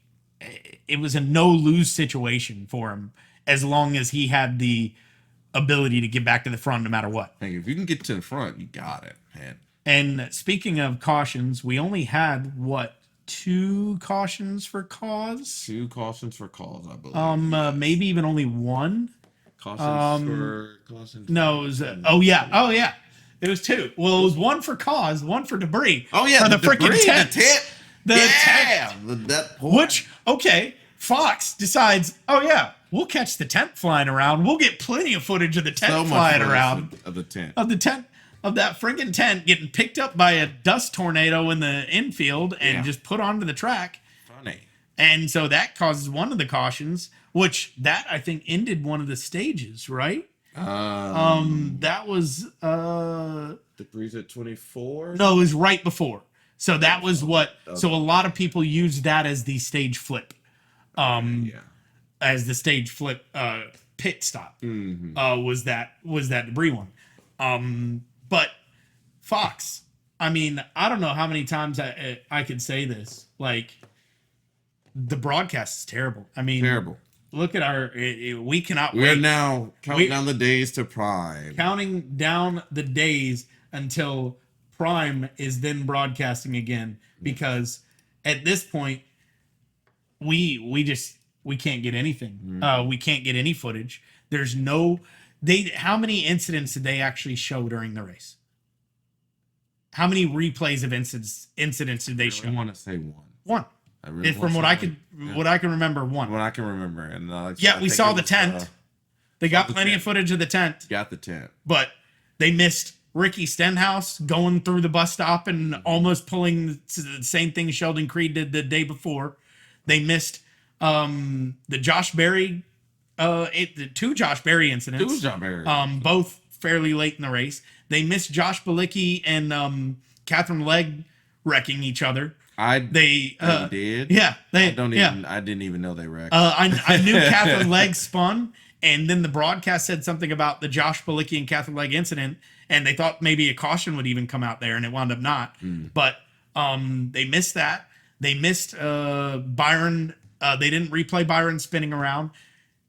a no-lose situation for him, as long as he had the ability to get back to the front no matter what. Hey, if you can get to the front, you got it, man. And speaking of cautions, we only had 2 cautions for cause? 2 cautions for cause, I believe. Maybe even only 1. Cautions for cautions. No, it was oh yeah. It was 2. Well, it was 1 for cause, 1 for debris. Oh yeah, for the freaking tent. The tent. That point. Which, okay, Fox decides, oh yeah, we'll catch the tent flying around. We'll get plenty of footage of the tent flying around. Of the tent. Of that freaking tent getting picked up by a dust tornado in the infield and just put onto the track. Funny. And so that causes one of the cautions, which that I think ended one of the stages, right? That was debris at 24. No, it was right before. So that was what. So a lot of people used that as the stage flip. As the stage flip pit stop. Was that debris one. But Fox, I mean, I don't know how many times I could say this. Like, the broadcast is terrible. I mean, terrible. Look at we cannot wait. We're now counting down the days to Prime. Counting down the days until Prime is then broadcasting again. Because at this point, we can't get anything. We can't get any footage. There's no... how many incidents did they actually show during the race? How many replays of incidents did they show? I want to say 1. 1. From what I can remember, one. What I can remember, and we saw the tent. They got plenty of footage of the tent. Got the tent, but they missed Ricky Stenhouse going through the bus stop and almost pulling the same thing Sheldon Creed did the day before. They missed the Josh Berry, the two Josh Berry incidents. Both fairly late in the race. They missed Josh Balicki and Catherine Legg wrecking each other. They did. Yeah, I didn't even know they wrecked. I knew Catherine Legg spun, and then the broadcast said something about the Josh Balicki and Catherine Legg incident, and they thought maybe a caution would even come out there, and it wound up not. But they missed that. They missed Byron. They didn't replay Byron spinning around.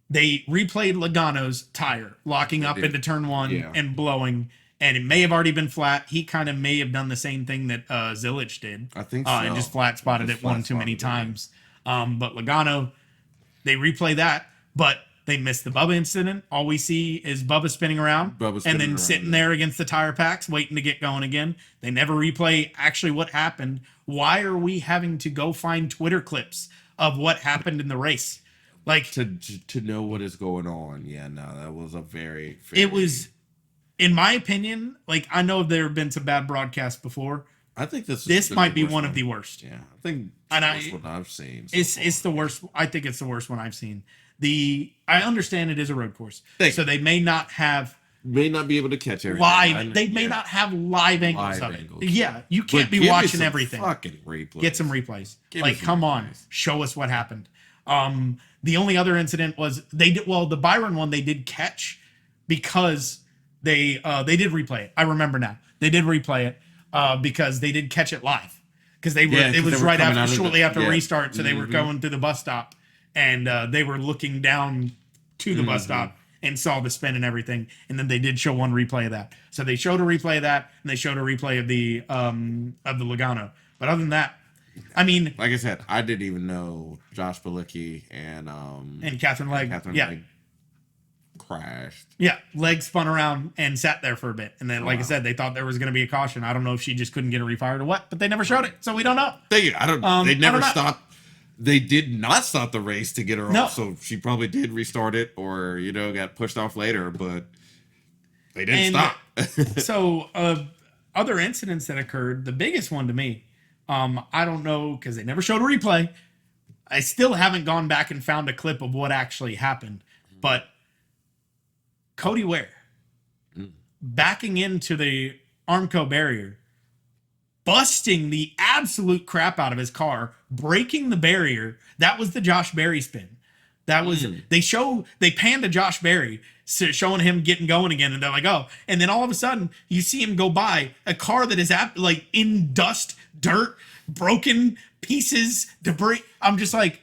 They replayed Logano's tire locking up into turn one and blowing. And it may have already been flat. He kind of may have done the same thing that Zilic did. I think so. And just flat spotted it one too many times. But Logano, they replay that, but they missed the Bubba incident. All we see is Bubba spinning around and then sitting there against the tire packs, waiting to get going again. They never replay actually what happened. Why are we having to go find Twitter clips of what happened in the race? Like to know what is going on. Yeah, no, that was a very it was. In my opinion, like I know there have been some bad broadcasts before. I think this might be one of the worst. Yeah, I think it's the worst one I've seen. It's the worst. I think it's the worst one I've seen. I understand it is a road course, so they may not be able to catch everything. Live. They may not have live angles of it. Yeah, you can't be watching everything. Fucking replays. Get some replays. Come on, show us what happened. The only other incident was the Byron one they did catch because. They did replay it. I remember now. They did replay it because they did catch it live because it was right after shortly after restart. So they were going through the bus stop and they were looking down to the bus stop and saw the spin and everything. And then they did show one replay of that. So they showed a replay of that and they showed a replay of the Logano. But other than that, I mean, like I said, I didn't even know Josh Balicki and Catherine Legg. Legg crashed. Yeah, Legg spun around and sat there for a bit. And then, I said, they thought there was going to be a caution. I don't know if she just couldn't get it refired or what, but they never showed it, so we don't know. They never stopped. They did not stop the race to get her off, so she probably did restart it or, got pushed off later, but they didn't stop. So, other incidents that occurred, the biggest one to me, I don't know, because they never showed a replay. I still haven't gone back and found a clip of what actually happened, but Cody Ware backing into the Armco barrier, busting the absolute crap out of his car, breaking the barrier. That was the Josh Berry spin. That was they panned to Josh Berry, showing him getting going again, and they're like, oh, and then all of a sudden you see him go by a car that is in dust, dirt, broken pieces, debris. I'm just like.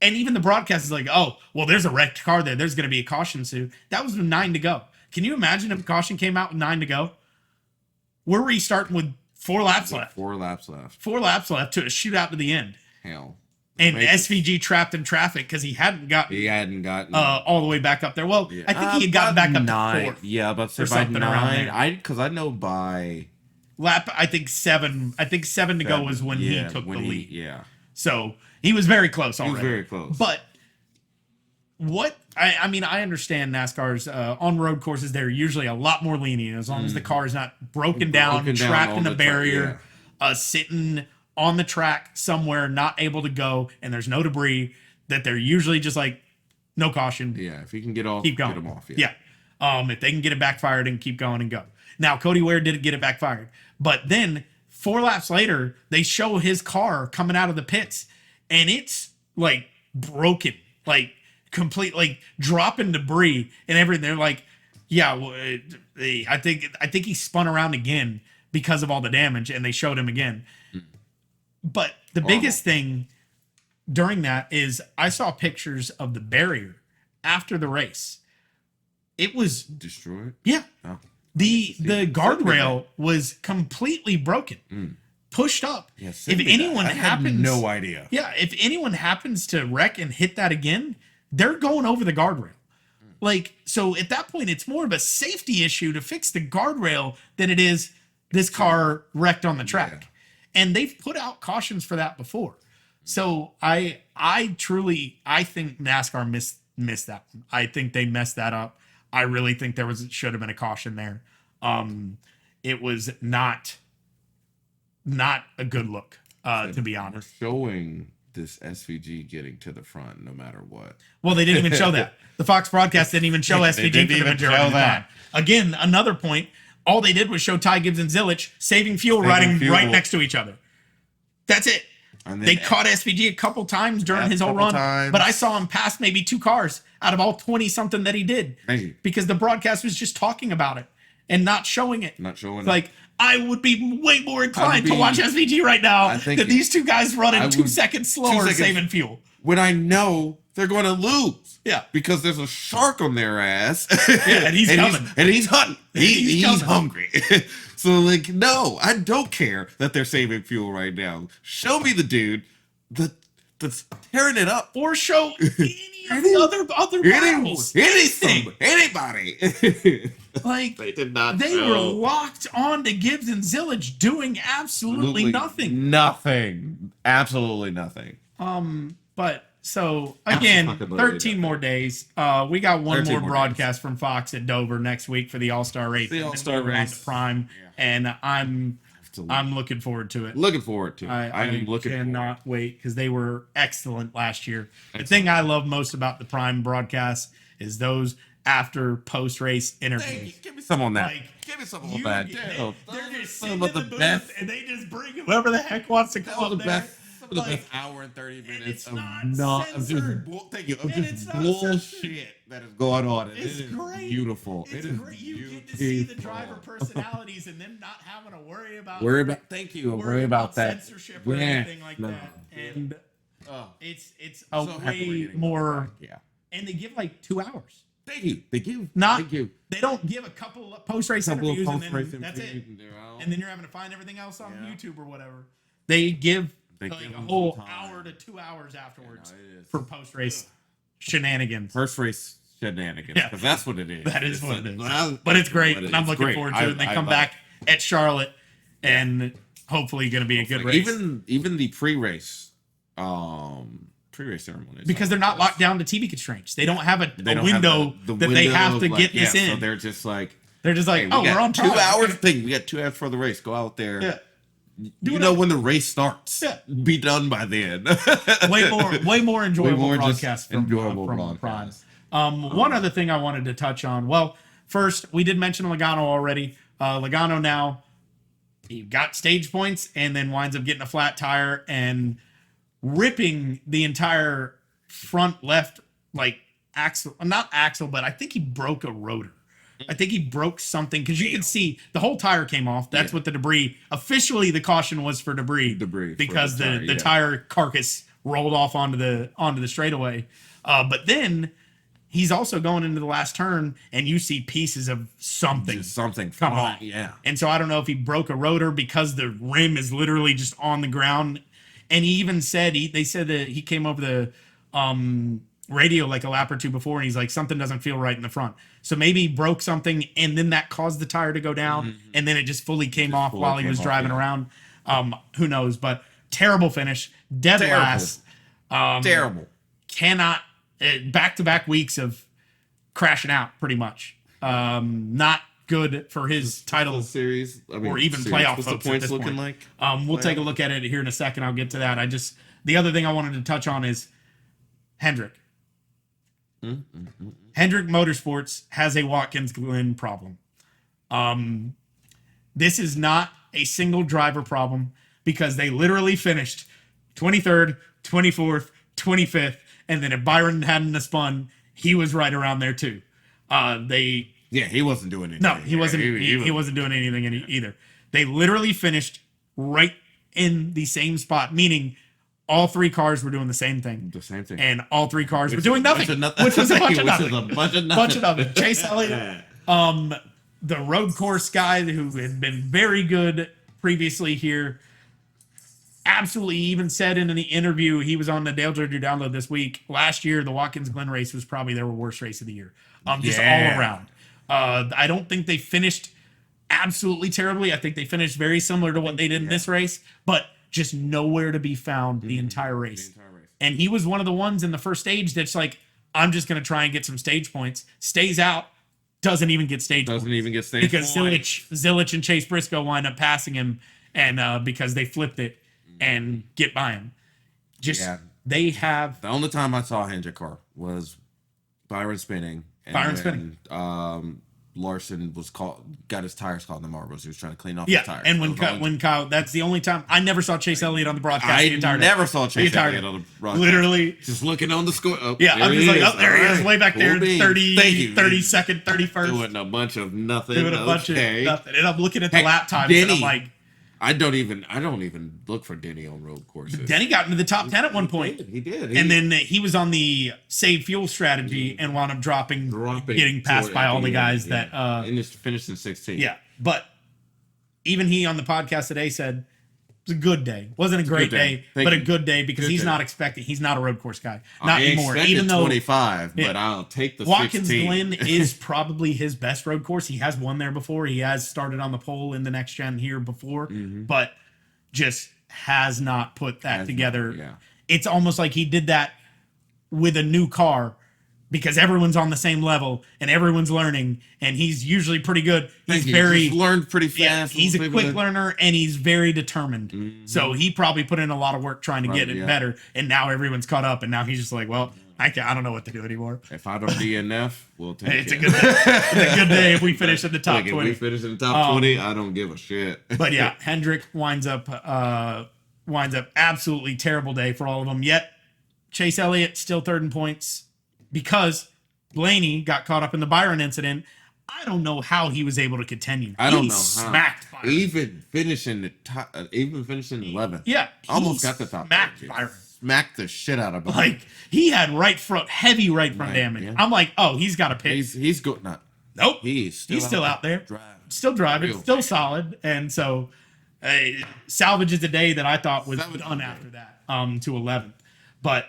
And even the broadcast is like, oh, well, there's a wrecked car there. There's going to be a caution soon. That was with 9 to go. Can you imagine if a caution came out with 9 to go? We're restarting with 4 laps left. 4 laps left. 4 laps left to a shootout to the end. Hell. And SVG trapped in traffic because he hadn't gotten all the way back up there. Well, I think he had gotten back up to 4th. Yeah, but by 9. Because I know by lap, I think 7 to go was when he took the lead. Yeah. So he was very close already. He was very close. But I mean, I understand NASCAR's on road courses, they're usually a lot more lenient as long as the car is not broken down trapped in a barrier, sitting on the track somewhere, not able to go, and there's no debris, that they're usually just like, no caution. Yeah, if you can get off, keep going. Get them off. Yeah. If they can get it backfired and keep going and go. Now, Cody Ware did get it backfired. But then 4 laps later, they show his car coming out of the pits, and it's like broken, like complete, like dropping debris and everything. They're like, yeah, well, I think he spun around again because of all the damage, and they showed him again. But the biggest thing during that is I saw pictures of the barrier after the race. It was destroyed. Yeah. Oh. The guardrail was completely broken. Pushed up. Yeah, if anyone happens, no idea. Yeah, if anyone happens to wreck and hit that again, they're going over the guardrail. Like, so at that point, it's more of a safety issue to fix the guardrail than it is this car wrecked on the track. Yeah. And they've put out cautions for that before. So I truly think NASCAR missed that one. I think they messed that up. I really think should have been a caution there. It was not a good look, to be honest. We're showing this SVG getting to the front no matter what. Well, they didn't even show that. The Fox broadcast didn't even show SVG for the majority of the time. Again, another point. All they did was show Ty Gibbs and Zilich saving fuel, riding right next to each other. That's it. They caught SVG a couple times during his whole run, but I saw him pass maybe 2 cars out of all 20 something that he did, because the broadcast was just talking about it and not showing it. Like, I would be way more inclined to watch SVG right now than these 2 guys running 2 seconds slower saving fuel. When I know they're going to lose. Yeah. Because there's a shark on their ass. Yeah, and he's coming. He's hunting. He's hungry. So, like, no, I don't care that they're saving fuel right now. Show me the dude that's tearing it up. Or show any of the other battles. Anybody. Like, they did not. They were locked on to Gibbs and Zilich doing absolutely nothing. Nothing. Absolutely nothing. But so again, 13 more days. We got one more broadcast from Fox at Dover next week for the All-Star race. The All-Star race. Prime. And I'm looking forward to it. I cannot wait, because they were excellent last year. The thing I love most about the Prime broadcast is those after post-race interviews. Give me some on that. Like, give me some on that. They're just sitting in the booth, and they just bring whoever the heck wants to come up there. Some of the best hour and 30 minutes of just bullshit that is going on. It's great. Beautiful. It's great. You get to see the driver personalities and them not having to worry about that censorship or anything like that. And it's way more. Yeah. And they give like 2 hours. They don't give a couple of post-race interviews and then that's it. And then you're having to find everything else on YouTube or whatever. They give a whole hour to 2 hours afterwards for post-race shenanigans. First-race shenanigans, because that's what it is. That is what it is. But it's great, and I'm looking forward to it. And they come back at Charlotte, and hopefully going to be a good race. Even the pre-race ceremonies, because they're not locked down to TV constraints. They don't have a window that they have to get this in. So they're just like, hey, we're on 2 hours. We got 2 hours for the race. Go out there. Yeah. When the race starts. Yeah. Be done by then. way more enjoyable broadcast from Prime. One other thing I wanted to touch on. Well, first, we did mention Logano already. Logano now, he got stage points and then winds up getting a flat tire and ripping the entire front left axle. Not axle, but I think he broke a rotor. I think he broke something, because you can see the whole tire came off. That's what the debris. Officially, the caution was for debris because the tire carcass rolled off onto the straightaway. But then he's also going into the last turn, and you see pieces of something come off. Yeah. And so I don't know if he broke a rotor because the rim is literally just on the ground. And he even said they said that he came over the radio like a lap or two before, and he's like, something doesn't feel right in the front. So maybe he broke something, and then that caused the tire to go down, and then it just fully came off while he was driving around. Who knows? But terrible finish, dead last. Terrible. Cannot back-to-back weeks of crashing out, pretty much. Not good for his title series, or even playoff. What's the points looking like? We'll take a look at it here in a second. I'll get to that. The other thing I wanted to touch on is Hendrick. Hendrick Motorsports has a Watkins Glen problem. This is not a single driver problem, because they literally finished 23rd, 24th, 25th, and then if Byron hadn't spun, he was right around there too. He wasn't doing anything. No, he wasn't. He wasn't doing anything either. They literally finished right in the same spot, meaning all 3 cars were doing the same thing. And all 3 cars were doing nothing. Which was a bunch of nothing. Chase Elliott, the road course guy who had been very good previously here, absolutely even said in the interview, he was on the Dale Jr. Download this week, last year, the Watkins Glen race was probably their worst race of the year. Just all around. I don't think they finished absolutely terribly. I think they finished very similar to what they did in this race, but just nowhere to be found the entire race. And he was one of the ones in the first stage that's like, I'm just going to try and get some stage points. Stays out, doesn't even get stage points. Because Zilich and Chase Briscoe wind up passing him, and because they flipped it and get by him. They have... The only time I saw a Hendrick car was Byron spinning. Larson got his tires caught in the marbles. He was trying to clean off the tires. And when Kyle, that's the only time I never saw Chase Elliott on the broadcast. I never saw Chase Elliott on the broadcast. Literally, just looking on the score. Oh, I'm just like, there he is, way back there, 32nd, 31st, doing a bunch of nothing. And I'm looking at the lap times, and I'm like, I don't even look for Denny on road courses. Denny got into the top 10 at one point. He did. And then he was on the save fuel strategy and wound up dropping getting passed by all the guys that and just finished in 16. Yeah. But even he on the podcast today said it was a good day. Wasn't a great day, but a good day because he's not a road course guy. Not anymore. Even though 25, but I'll take the Watkins 16. Glen is probably his best road course. He has won there before. He has started on the pole in the next gen here before, but just has not put that together. It's almost like he did that with a new car because everyone's on the same level and everyone's learning, and he's usually pretty good. He's learned pretty fast. He's a quick learner and he's very determined. So he probably put in a lot of work trying to get it better, and now everyone's caught up, and now he's just like, well, I don't know what to do anymore. If I don't DNF, we'll take it. It's a good day. It's a good day if we finish in the top 20. If we finish in the top 20, I don't give a shit. But yeah, Hendrick winds up absolutely terrible day for all of them. Yet Chase Elliott still third in points because Blaney got caught up in the Byron incident. I don't know how he was able to continue. I don't know smacked how. Byron. Even finishing 11th. Yeah, almost got the top. Smacked Byron. Smacked the shit out of him. Like he had heavy right front damage. Yeah. I'm like, oh, he's got a pit. He's good. Nope. He's still out there. Still driving. Still solid. And so salvages a day that I thought was done after that to 11th. But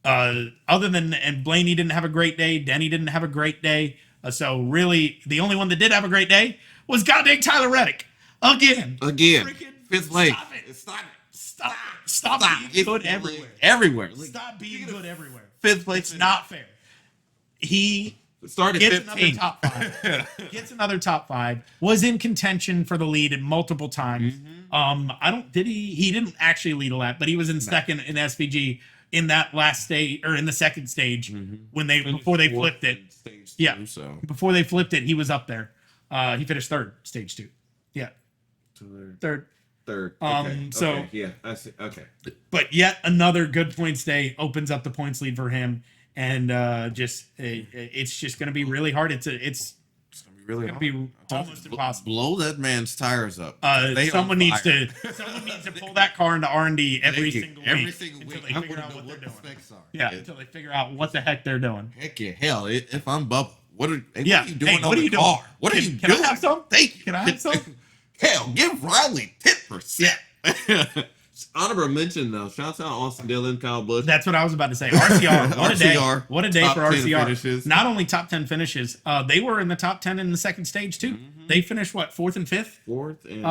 other than, and Blaney didn't have a great day. Denny didn't have a great day. So really, the only one that did have a great day was goddamn Tyler Reddick. Again. Fifth place. Stop being good everywhere. Stop being good everywhere. Fifth place. It's not fair. He started gets 15. another top 5. Gets another top 5. Was in contention for the lead multiple times. He didn't actually lead a lap, but he was in second in SVG in that last stage, or in the second stage before they flipped it. Before they flipped it, he was up there. He finished third, stage 2. Yeah. Third. Yeah, I see. Okay. But yet another good points day opens up the points lead for him, and it's just going to be really hard. It's going to be almost impossible. Blow that man's tires up. Someone needs to pull that car into R&D every single week until they figure out what they're doing. Until they figure out what the heck they're doing. Heck yeah, hell, if I'm Bubba, what are you doing on the car? What are you doing? Can I have some? Thank you. Can I have some? Hell, give Riley 10%. Honorable mention though. Shouts out Austin Dillon, Kyle Busch. That's what I was about to say. RCR, what a day! What a day for RCR. Finishes. Not only top 10 finishes, they were in the top 10 in the second stage too. They finished what, 4th and 5th? 4th and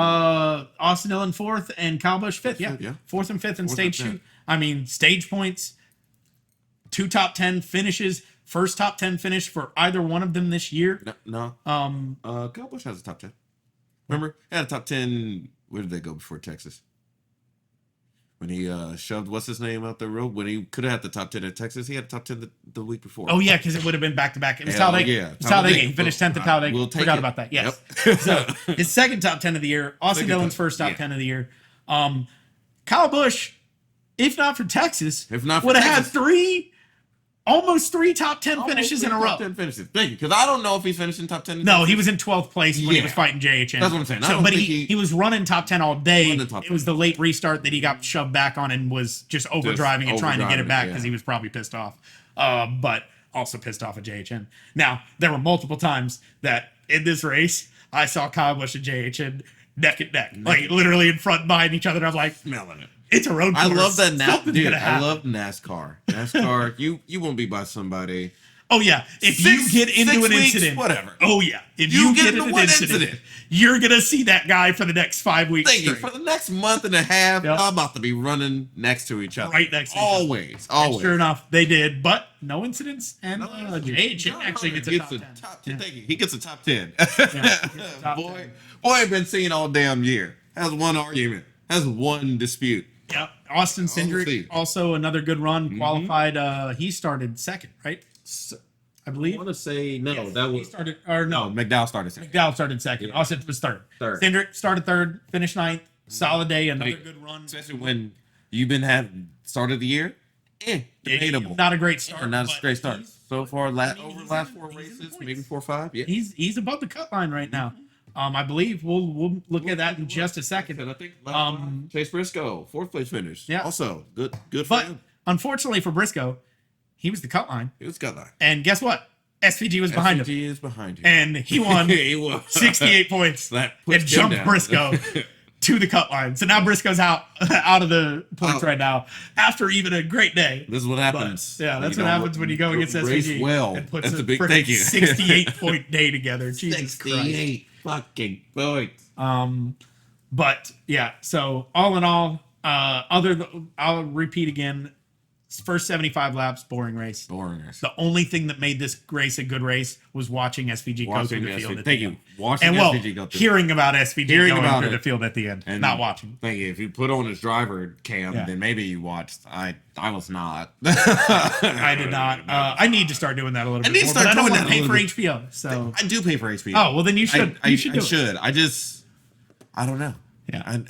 Austin Dillon 4th and Kyle Busch 5th. Yeah, 4th and 5th in stage 2. I mean, stage points. 2 top 10 finishes. First top 10 finish for either one of them this year. No. Kyle Busch has a top 10. Remember, he had a top 10. Where did they go before Texas? When he shoved what's his name out the road, when he could have had the top 10 at Texas, he had a top 10 the week before. Oh yeah, because it would have been back to back. It was Talladega. Yeah, Talladega. He finished 10th at Talladega. We'll Forgot about that. Yes. Yep. So his second top 10 of the year. Austin Dillon's first top 10 of the year. Kyle Busch, if not for Texas, would have had almost 3 top 10 finishes in a row. Top 10 finishes. Thank you. Because I don't know if he's finished in top 10. No, he was in 12th place when he was fighting JHN. That's what I'm saying. But he was running top 10 all day. It was the late restart that he got shoved back on and was just overdriving and trying to get it back because he was probably pissed off. But also pissed off at JHN. Now, there were multiple times that in this race, I saw Kyle Busch and JHN neck and neck. Like literally in front behind each other. I'm like, smelling it. It's a road course. I love that. Dude, I love NASCAR. NASCAR, you won't be by somebody. Oh yeah, if you get into an incident, whatever. Oh yeah, if you get into an incident, you're gonna see that guy for the next 5 weeks. Thank you. For the next month and a half, yep. I'm about to be running next to each other, right next to always, each other. Always. And sure enough, they did, but no incidents. And Jay actually gets a top 10. Top 10. Yeah. Thank you. He gets a top 10. Top boy, 10. Boy, I've been seeing all damn year. Has one argument. Has one dispute. Yep. Austin Cindric, also another good run. Qualified. He started second, right? I believe. I want to say no. Yes, that was he started, or no. McDowell started second. McDowell started second. Yeah. Austin was third. Cindric started third. Finished ninth. Solid day. Another good run. Especially when you've been having started the year. Debatable. Not a great start. Not a great start. So far, over the last 4 races, maybe 4 or 5. Yeah. He's above the cut line right now. I believe we'll look at that in just a second. I think Chase Briscoe, 4th place finish. Yeah. Also good for him. Unfortunately for Briscoe, he was the cut line. He was cut line. And guess what? SVG was behind him. SVG is behind him. And he won 68 points. That and jumped Briscoe to the cut line. So now Briscoe's out of the points right now after even a great day. This is what happens. But, that's what happens when you go against SVG. Well, and puts that's a big thank you. 68-point day together. Jesus 68 fucking points. But yeah, so all in all, I'll repeat again. First 75 laps, boring race. The only thing that made this race a good race was watching SVG go through the field. Thank you. Watching SVG go through. Hearing about SVG going through the field at the end, and not watching. Thank you. If you put on his driver cam, then maybe you watched. I was not. I did not. I need to start doing that a little bit more. But I don't want to pay for HBO. So I do pay for HBO. Oh well, then you should. I should. I don't know. Yeah.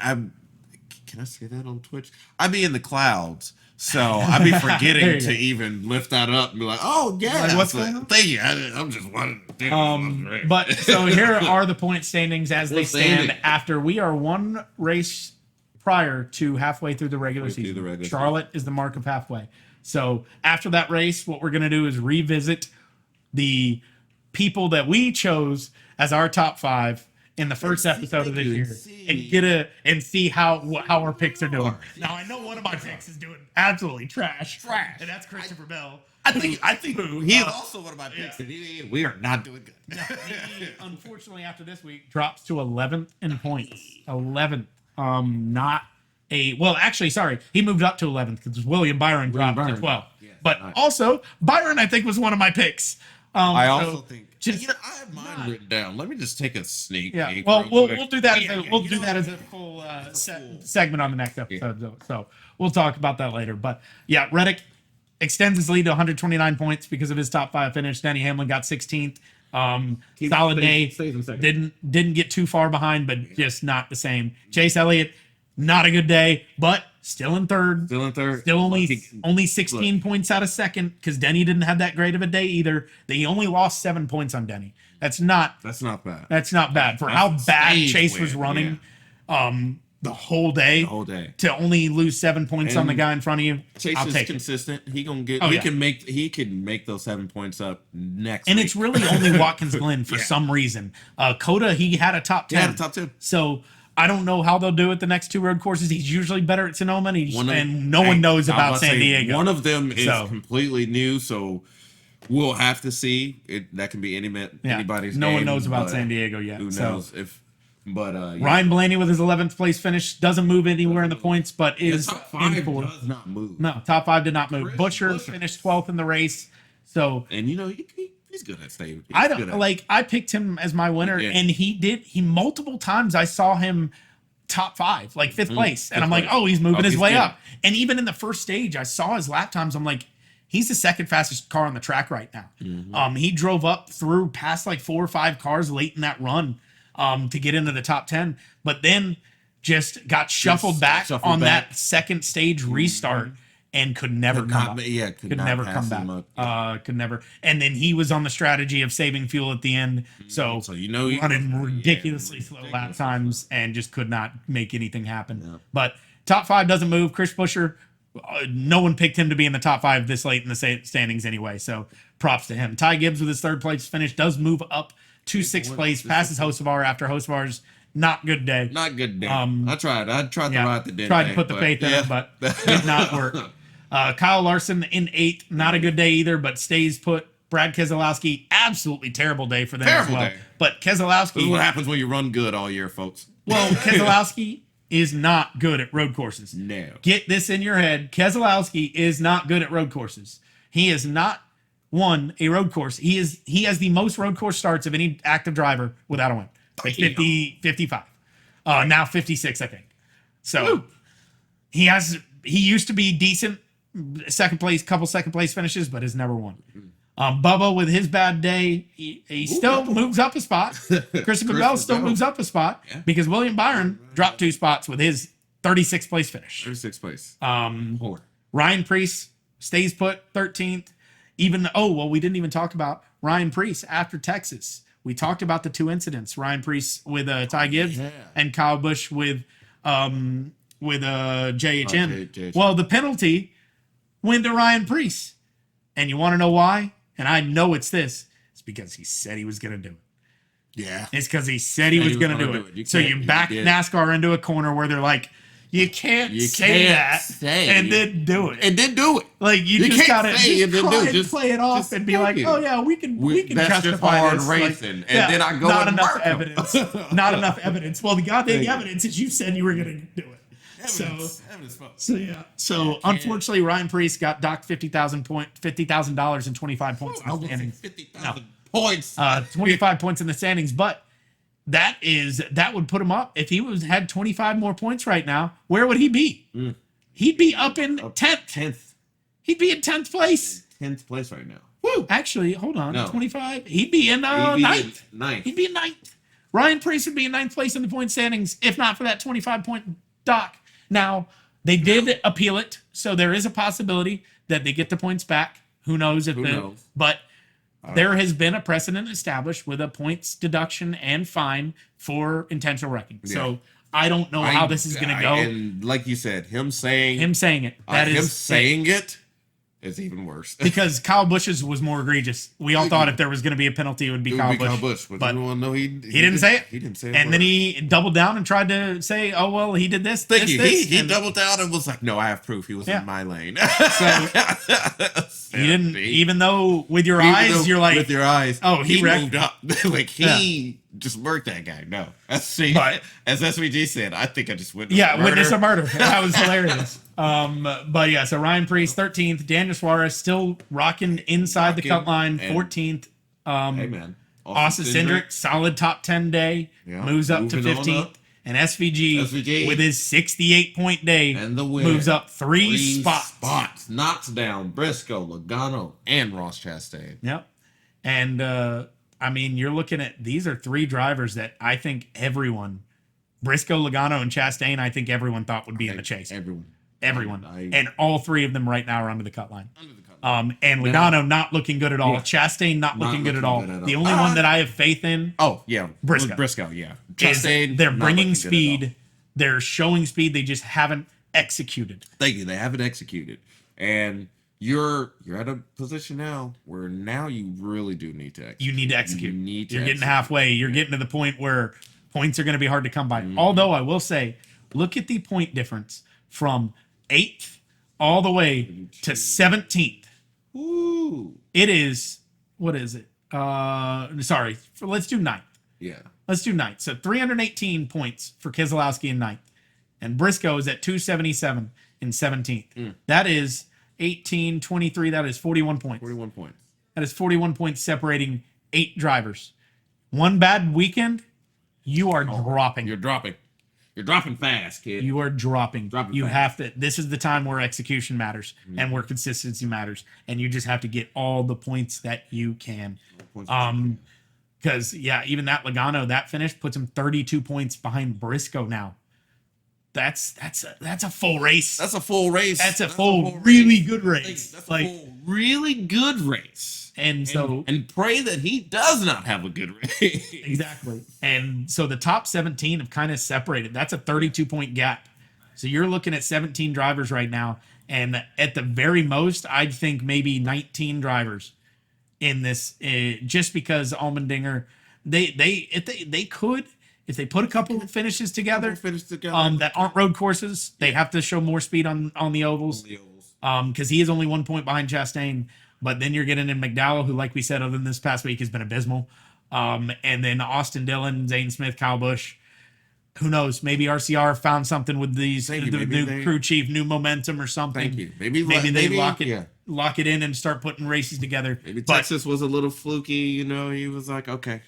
Can I say that on Twitch? I'd be in the clouds. So I'd be forgetting to even lift that up and be like, "Oh yeah, like, what's going on?" Thank you. I'm just wanting. But so here are the point standings as they stand after we are one race prior to halfway through the regular season. Charlotte is the mark of halfway. So after that race, what we're gonna do is revisit the people that we chose as our top 5 in the first episode of this year and see how our picks are doing. Now I know one of my picks is doing absolutely trash, and that's Christopher Bell. I think he is also one of my picks. Yeah. We are not doing good. He, unfortunately, after this week, drops to 11th in points. 11th. He moved up to 11th because William Byron dropped to 12. Yeah, but also Byron, I think, was one of my picks. I also think. I have mine written down. Let me just take a sneak peek. Well, we'll do that. We'll do that as a full segment on the next episode. Yeah. So we'll talk about that later. But yeah, Reddick extends his lead to 129 points because of his top 5 finish. Denny Hamlin got 16th. Solid day. Didn't get too far behind, but just not the same. Chase Elliott, not a good day, but still in third. Still only 16 points out of second because Denny didn't have that great of a day either. He only lost 7 points on Denny. That's not bad. That's not bad for how bad Chase was running the whole day. To only lose 7 points on the guy in front of you. Chase is consistent. He can make those 7 points up next and week. It's really only Watkins Glen for some reason. Coda, he had a top 10. So I don't know how they'll do it the next 2 road courses. He's usually better at Sonoma, and no one knows about San Diego. One of them is completely new, so we'll have to see. That can be anybody's No one knows about San Diego yet. Who knows if... But Ryan Blaney with his 11th place finish doesn't move anywhere in the points, but is top 5 does not move. No, top 5 did not move. Butcher finished 12th in the race. So and he's good at staying. I picked him as my winner, and he multiple times I saw him top 5, like 5th place, and I'm like, oh, he's moving his way up. And even in the first stage, I saw his lap times. I'm like, he's the second fastest car on the track right now. He drove up through past like 4 or 5 cars late in that run to get into the top 10, but then just got shuffled back on that second stage restart. And could never come up. Yeah, could never come back. Could never. And then he was on the strategy of saving fuel at the end. So running ridiculously slow lap times and just could not make anything happen. Yeah. But top 5 doesn't move. Chris Buescher, no one picked him to be in the top 5 this late in the standings anyway. So props to him. Ty Gibbs with his 3rd place finish does move up to 6th place, passes Hocevar after Hocevar's not good day. Not good day. I tried to ride the day. Tried to put the faith in him, but did not work. Kyle Larson in 8th, not a good day either, but stays put Brad Keselowski, absolutely terrible day for them as well. Day. But Keselowski... This is what happens when you run good all year, folks. Well, Keselowski is not good at road courses. No. Get this in your head. Keselowski is not good at road courses. He has not won a road course. He has the most road course starts of any active driver without a win. Like 50, 55. Now 56, I think. So he used to be decent, couple second place finishes, but has never won. Bubba with his bad day, he still moves up a spot. Christopher Bell still moves up a spot because William Byron dropped 2 spots with his 36th place finish. 36th place. Ryan Preece stays put 13th. We didn't even talk about Ryan Preece after Texas. We talked about the 2 incidents. Ryan Preece with Ty Gibbs and Kyle Busch with JHM. JHM. Well, the penalty went to Ryan Preece. And you want to know why? And I know it's this. It's because he said he was going to do it. Yeah. It's because he said he was going to do it. So you back NASCAR into a corner where they're like, you can't say that and then do it. Like you just gotta play it off and be like, oh yeah, we can justify this. Racing, and then I go not enough evidence. Not enough evidence. Well, the goddamn evidence is you said you were gonna do it. So unfortunately, Ryan Preece got docked $50,000 and 25 points in the standings. 50,000 points. 25 points in the standings, but that would put him up if he had 25 more points right now. Where would he be? He'd be up in 10th. He'd be in 10th place. 10th place right now. Woo! Actually, hold on. 25. He'd be in 9th. He'd be in 9th. Ryan Preece would be in 9th place in the point standings if not for that 25-point dock. Now, they did appeal it, so there is a possibility that they get the points back. Who knows? But there has been a precedent established with a points deduction and fine for intentional wrecking. Yeah. So I don't know how this is going to go. And like you said, him saying it. Him saying it is even worse. Because Kyle Busch's was more egregious. We all thought if there was going to be a penalty, it would be Kyle Busch. But he didn't say it. He didn't say it. And then he doubled down and tried to say, oh, well, he did this. He doubled down and was like, no, I have proof. He was in my lane. So he didn't, even though with your eyes, you're like, oh, he moved up. Like he just murked that guy. No. As SVG said, I think I just witnessed a murder. Witness a murder. That was hilarious. But yeah, so Ryan Preece 13th, Daniel Suarez still rocking inside the cut line 14th. Hey man, Austin Cindric, solid top 10 day, moves up to 15th. And SVG with his 68-point day and the win, moves up three spots. Knocks down Briscoe, Logano, and Ross Chastain. Yep. And I mean, you're looking at, these are 3 drivers that I think everyone, Briscoe, Logano, and Chastain, I think everyone thought would be in the chase. Everyone. And all 3 of them right now are under the cut line. And Logano not looking good at all. Chastain not looking good at all. The only one that I have faith in. Oh, yeah. Briscoe, yeah. Chastain, they're bringing speed. They're showing speed. They just haven't executed. Thank you. They haven't executed. And you're at a position now where now you really do need to execute. You need to execute. You're getting halfway. You're getting to the point where points are going to be hard to come by. Although I will say, look at the point difference from 8th all the way to 17th. Ooh. It is, what is it? Let's do 9th. Yeah. Let's do 9th. So 318 points for Keselowski in 9th. And Briscoe is at 277 in 17th. That is 18, 23. That is 41 points. 41 points. That is 41 points separating 8 drivers. One bad weekend, you are dropping. You're dropping. You're dropping fast, kid. You are dropping. You have to. This is the time where execution matters and where consistency matters, and you just have to get all the points that you can. Because even that Logano, that finish puts him 32 points behind Briscoe now. That's a full race. That's a full race. That's a full really good race. That's a full really good race. And pray that he does not have a good race. Exactly. And so the top 17 have kind of separated. That's a 32-point gap. So you're looking at 17 drivers right now. And at the very most, I'd think maybe 19 drivers in this, just because Allmendinger, they could, if they put a couple of finishes together, that aren't road courses, they have to show more speed on the ovals. Because he is only 1 point behind Chastain. But then you're getting in McDowell, who, like we said, other than this past week, has been abysmal. And then Austin Dillon, Zane Smith, Kyle Busch. Who knows? Maybe RCR found something with these the new crew chief, new momentum or something. Thank you. Maybe they lock it in and start putting races together. Maybe Texas was a little fluky. You know, he was like, okay,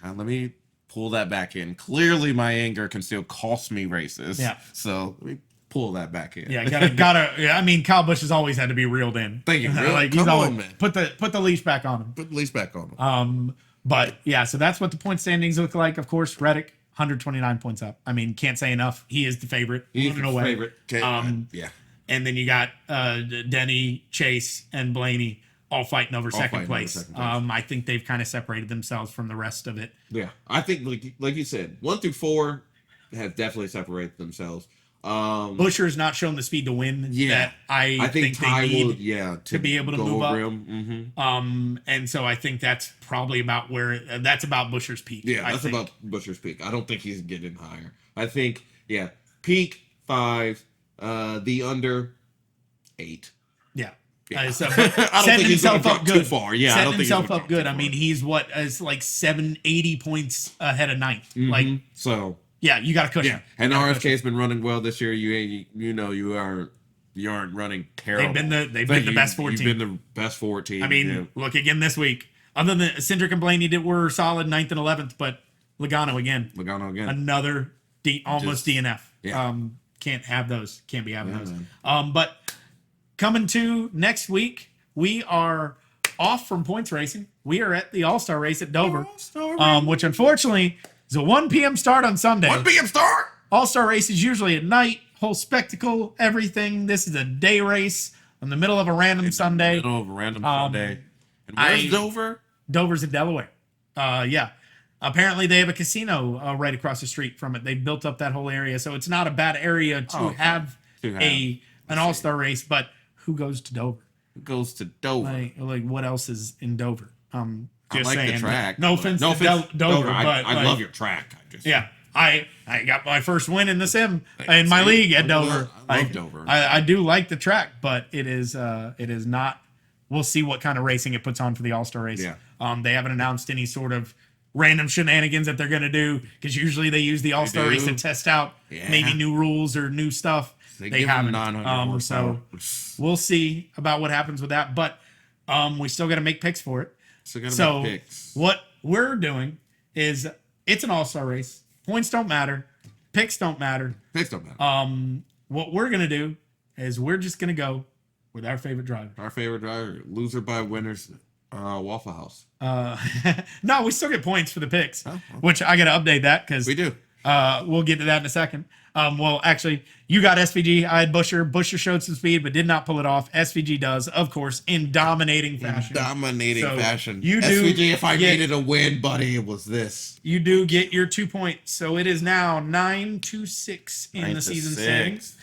let me pull that back in. Clearly, my anger can still cost me races. Yeah. So let me pull that back in. Yeah, gotta. Yeah, I mean, Kyle Busch has always had to be reeled in. Thank you. Like he's always man. Put the leash back on him. Put the leash back on him. But yeah, so that's what the point standings look like. Of course, Reddick 129 points up. I mean, can't say enough. He is the favorite. He's the favorite. Yeah. And then you got Denny, Chase, and Blaney all fighting over second place. I think they've kind of separated themselves from the rest of it. Yeah, I think like you said, 1 through 4 have definitely separated themselves. Buscher's not shown the speed to win. Yeah, that I think Ty they need will, to be able to move up. Mm-hmm. And so I think that's probably about where that's about Buscher's peak. Yeah, that's about Buscher's peak. I don't think he's getting higher. I think peak 5, the under 8. Yeah. Yeah. So, I don't think he's going to drop too far. Yeah, setting himself up good. I mean, he's like 80 points ahead of ninth. Mm-hmm. Like so. Yeah, you got to cushion. Yeah, and RFK's been running well this year. You aren't running terrible. They've been the best 14. You've been the best 14. I mean, look again this week. Other than Cindric and Blaney were solid 9th and 11th, but Logano again. Another almost DNF. Yeah. Can't have those. Can't be having those. But coming to next week, we are off from points racing. We are at the All-Star race at Dover, which unfortunately is a 1 p.m. start on Sunday. 1 p.m. start? All-Star race is usually at night, whole spectacle, everything. This is a day race in the middle of a random Sunday. And where's Dover? Dover's in Delaware. Yeah. Apparently they have a casino right across the street from it. They built up that whole area, so it's not a bad area to have an All-Star race, but who goes to Dover? Who goes to Dover? Like what else is in Dover? Just I like saying. the track. No offense to Dover, but I love your track. I got my first win in the sim in my league at Dover. I love Dover. I do like the track, but it is not. We'll see what kind of racing it puts on for the All-Star race. Yeah. They haven't announced any sort of random shenanigans that they're going to do, because usually they use the All-Star race to test out maybe new rules or new stuff. They haven't. So we'll see about what happens with that, but we still got to make picks for it. So what we're doing is, it's an All-Star race. Points don't matter. Picks don't matter. What we're going to do is we're just going to go with our favorite driver. Loser by winners, Waffle House. No, we still get points for the picks, which I got to update that because we do. We'll get to that in a second. Well, actually, you got SVG. I had Buscher. Buscher showed some speed, but did not pull it off. SVG does, of course, in dominating fashion. You do. SVG, if I needed a win, buddy, it was this. You do get your 2 points. So it is now 9-6 in the season standings.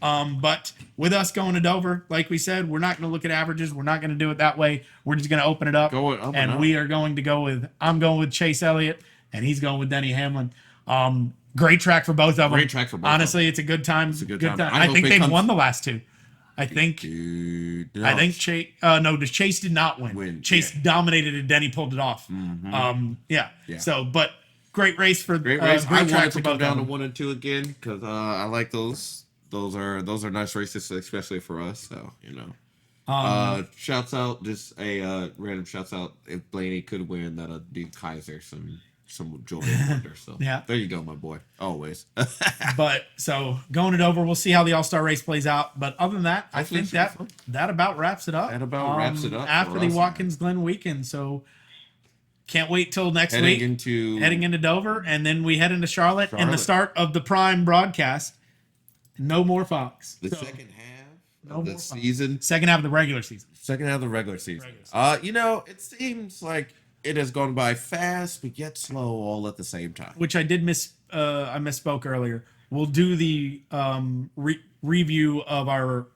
But with us going to Dover, like we said, we're not going to look at averages. We're not going to do it that way. We're just going to open it up. We are going to go with, I'm going with Chase Elliott, and he's going with Denny Hamlin. Great track for both of them. Honestly, it's a good time. Time. I think they've won the last two. I think Chase. No, Chase did not win. Chase dominated and Denny pulled it off. Yeah. So, but great race for great race. I wanted to come down to 1 and 2 again because I like those. Those are nice races, especially for us. So shouts out, just a random shouts out. If Blaney could win, that'd be Kaiser some joy and wonder. So there you go, my boy. Always. But so going it over, we'll see how the All-Star race plays out. But other than that, I think that about wraps it up. After the Watkins Glen weekend. So can't wait till next week. Heading into Dover, and then we head into Charlotte. And the start of the Prime broadcast. No more Fox. Second half of the season. Second half of the regular season. It seems like it has gone by fast, but yet slow all at the same time. Which I did I misspoke earlier. We'll do the review of our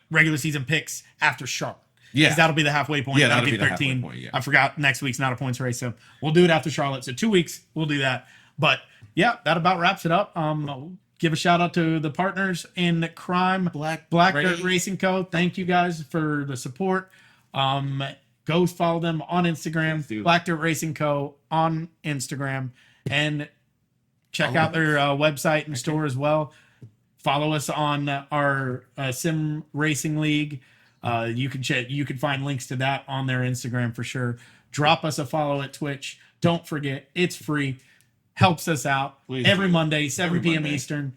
regular season picks after Charlotte. Yeah. Because that'll be the halfway point. Yeah, that'll be the 13. Halfway point, yeah. I forgot next week's not a points race, so we'll do it after Charlotte. So 2 weeks, we'll do that. But yeah, that about wraps it up. Give a shout out to the partners in crime, Black Dirt Racing Co. Thank you guys for the support. Go follow them on Instagram, Black Dirt Racing Co. on Instagram, and check out their website and store as well. Follow us on our Sim Racing League. You can find links to that on their Instagram for sure. Drop us a follow at Twitch. Don't forget, it's free. Helps us out. Please every do. Monday, 7 p.m. Monday. Eastern.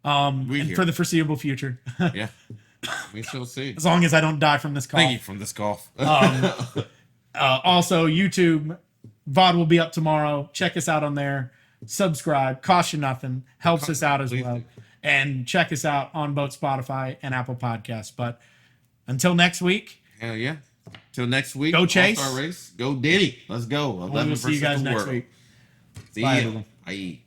And for the foreseeable future. Yeah. We shall see. As long as I don't die from this cough. Thank you from this cough. Also, YouTube VOD will be up tomorrow. Check us out on there. Subscribe. Cost you nothing. Helps us out as well. And check us out on both Spotify and Apple Podcasts. But until next week. Hell yeah. Till next week. Go Chase. All-Star race. Go Diddy. Let's go. We'll see you guys next week. See ya. Bye.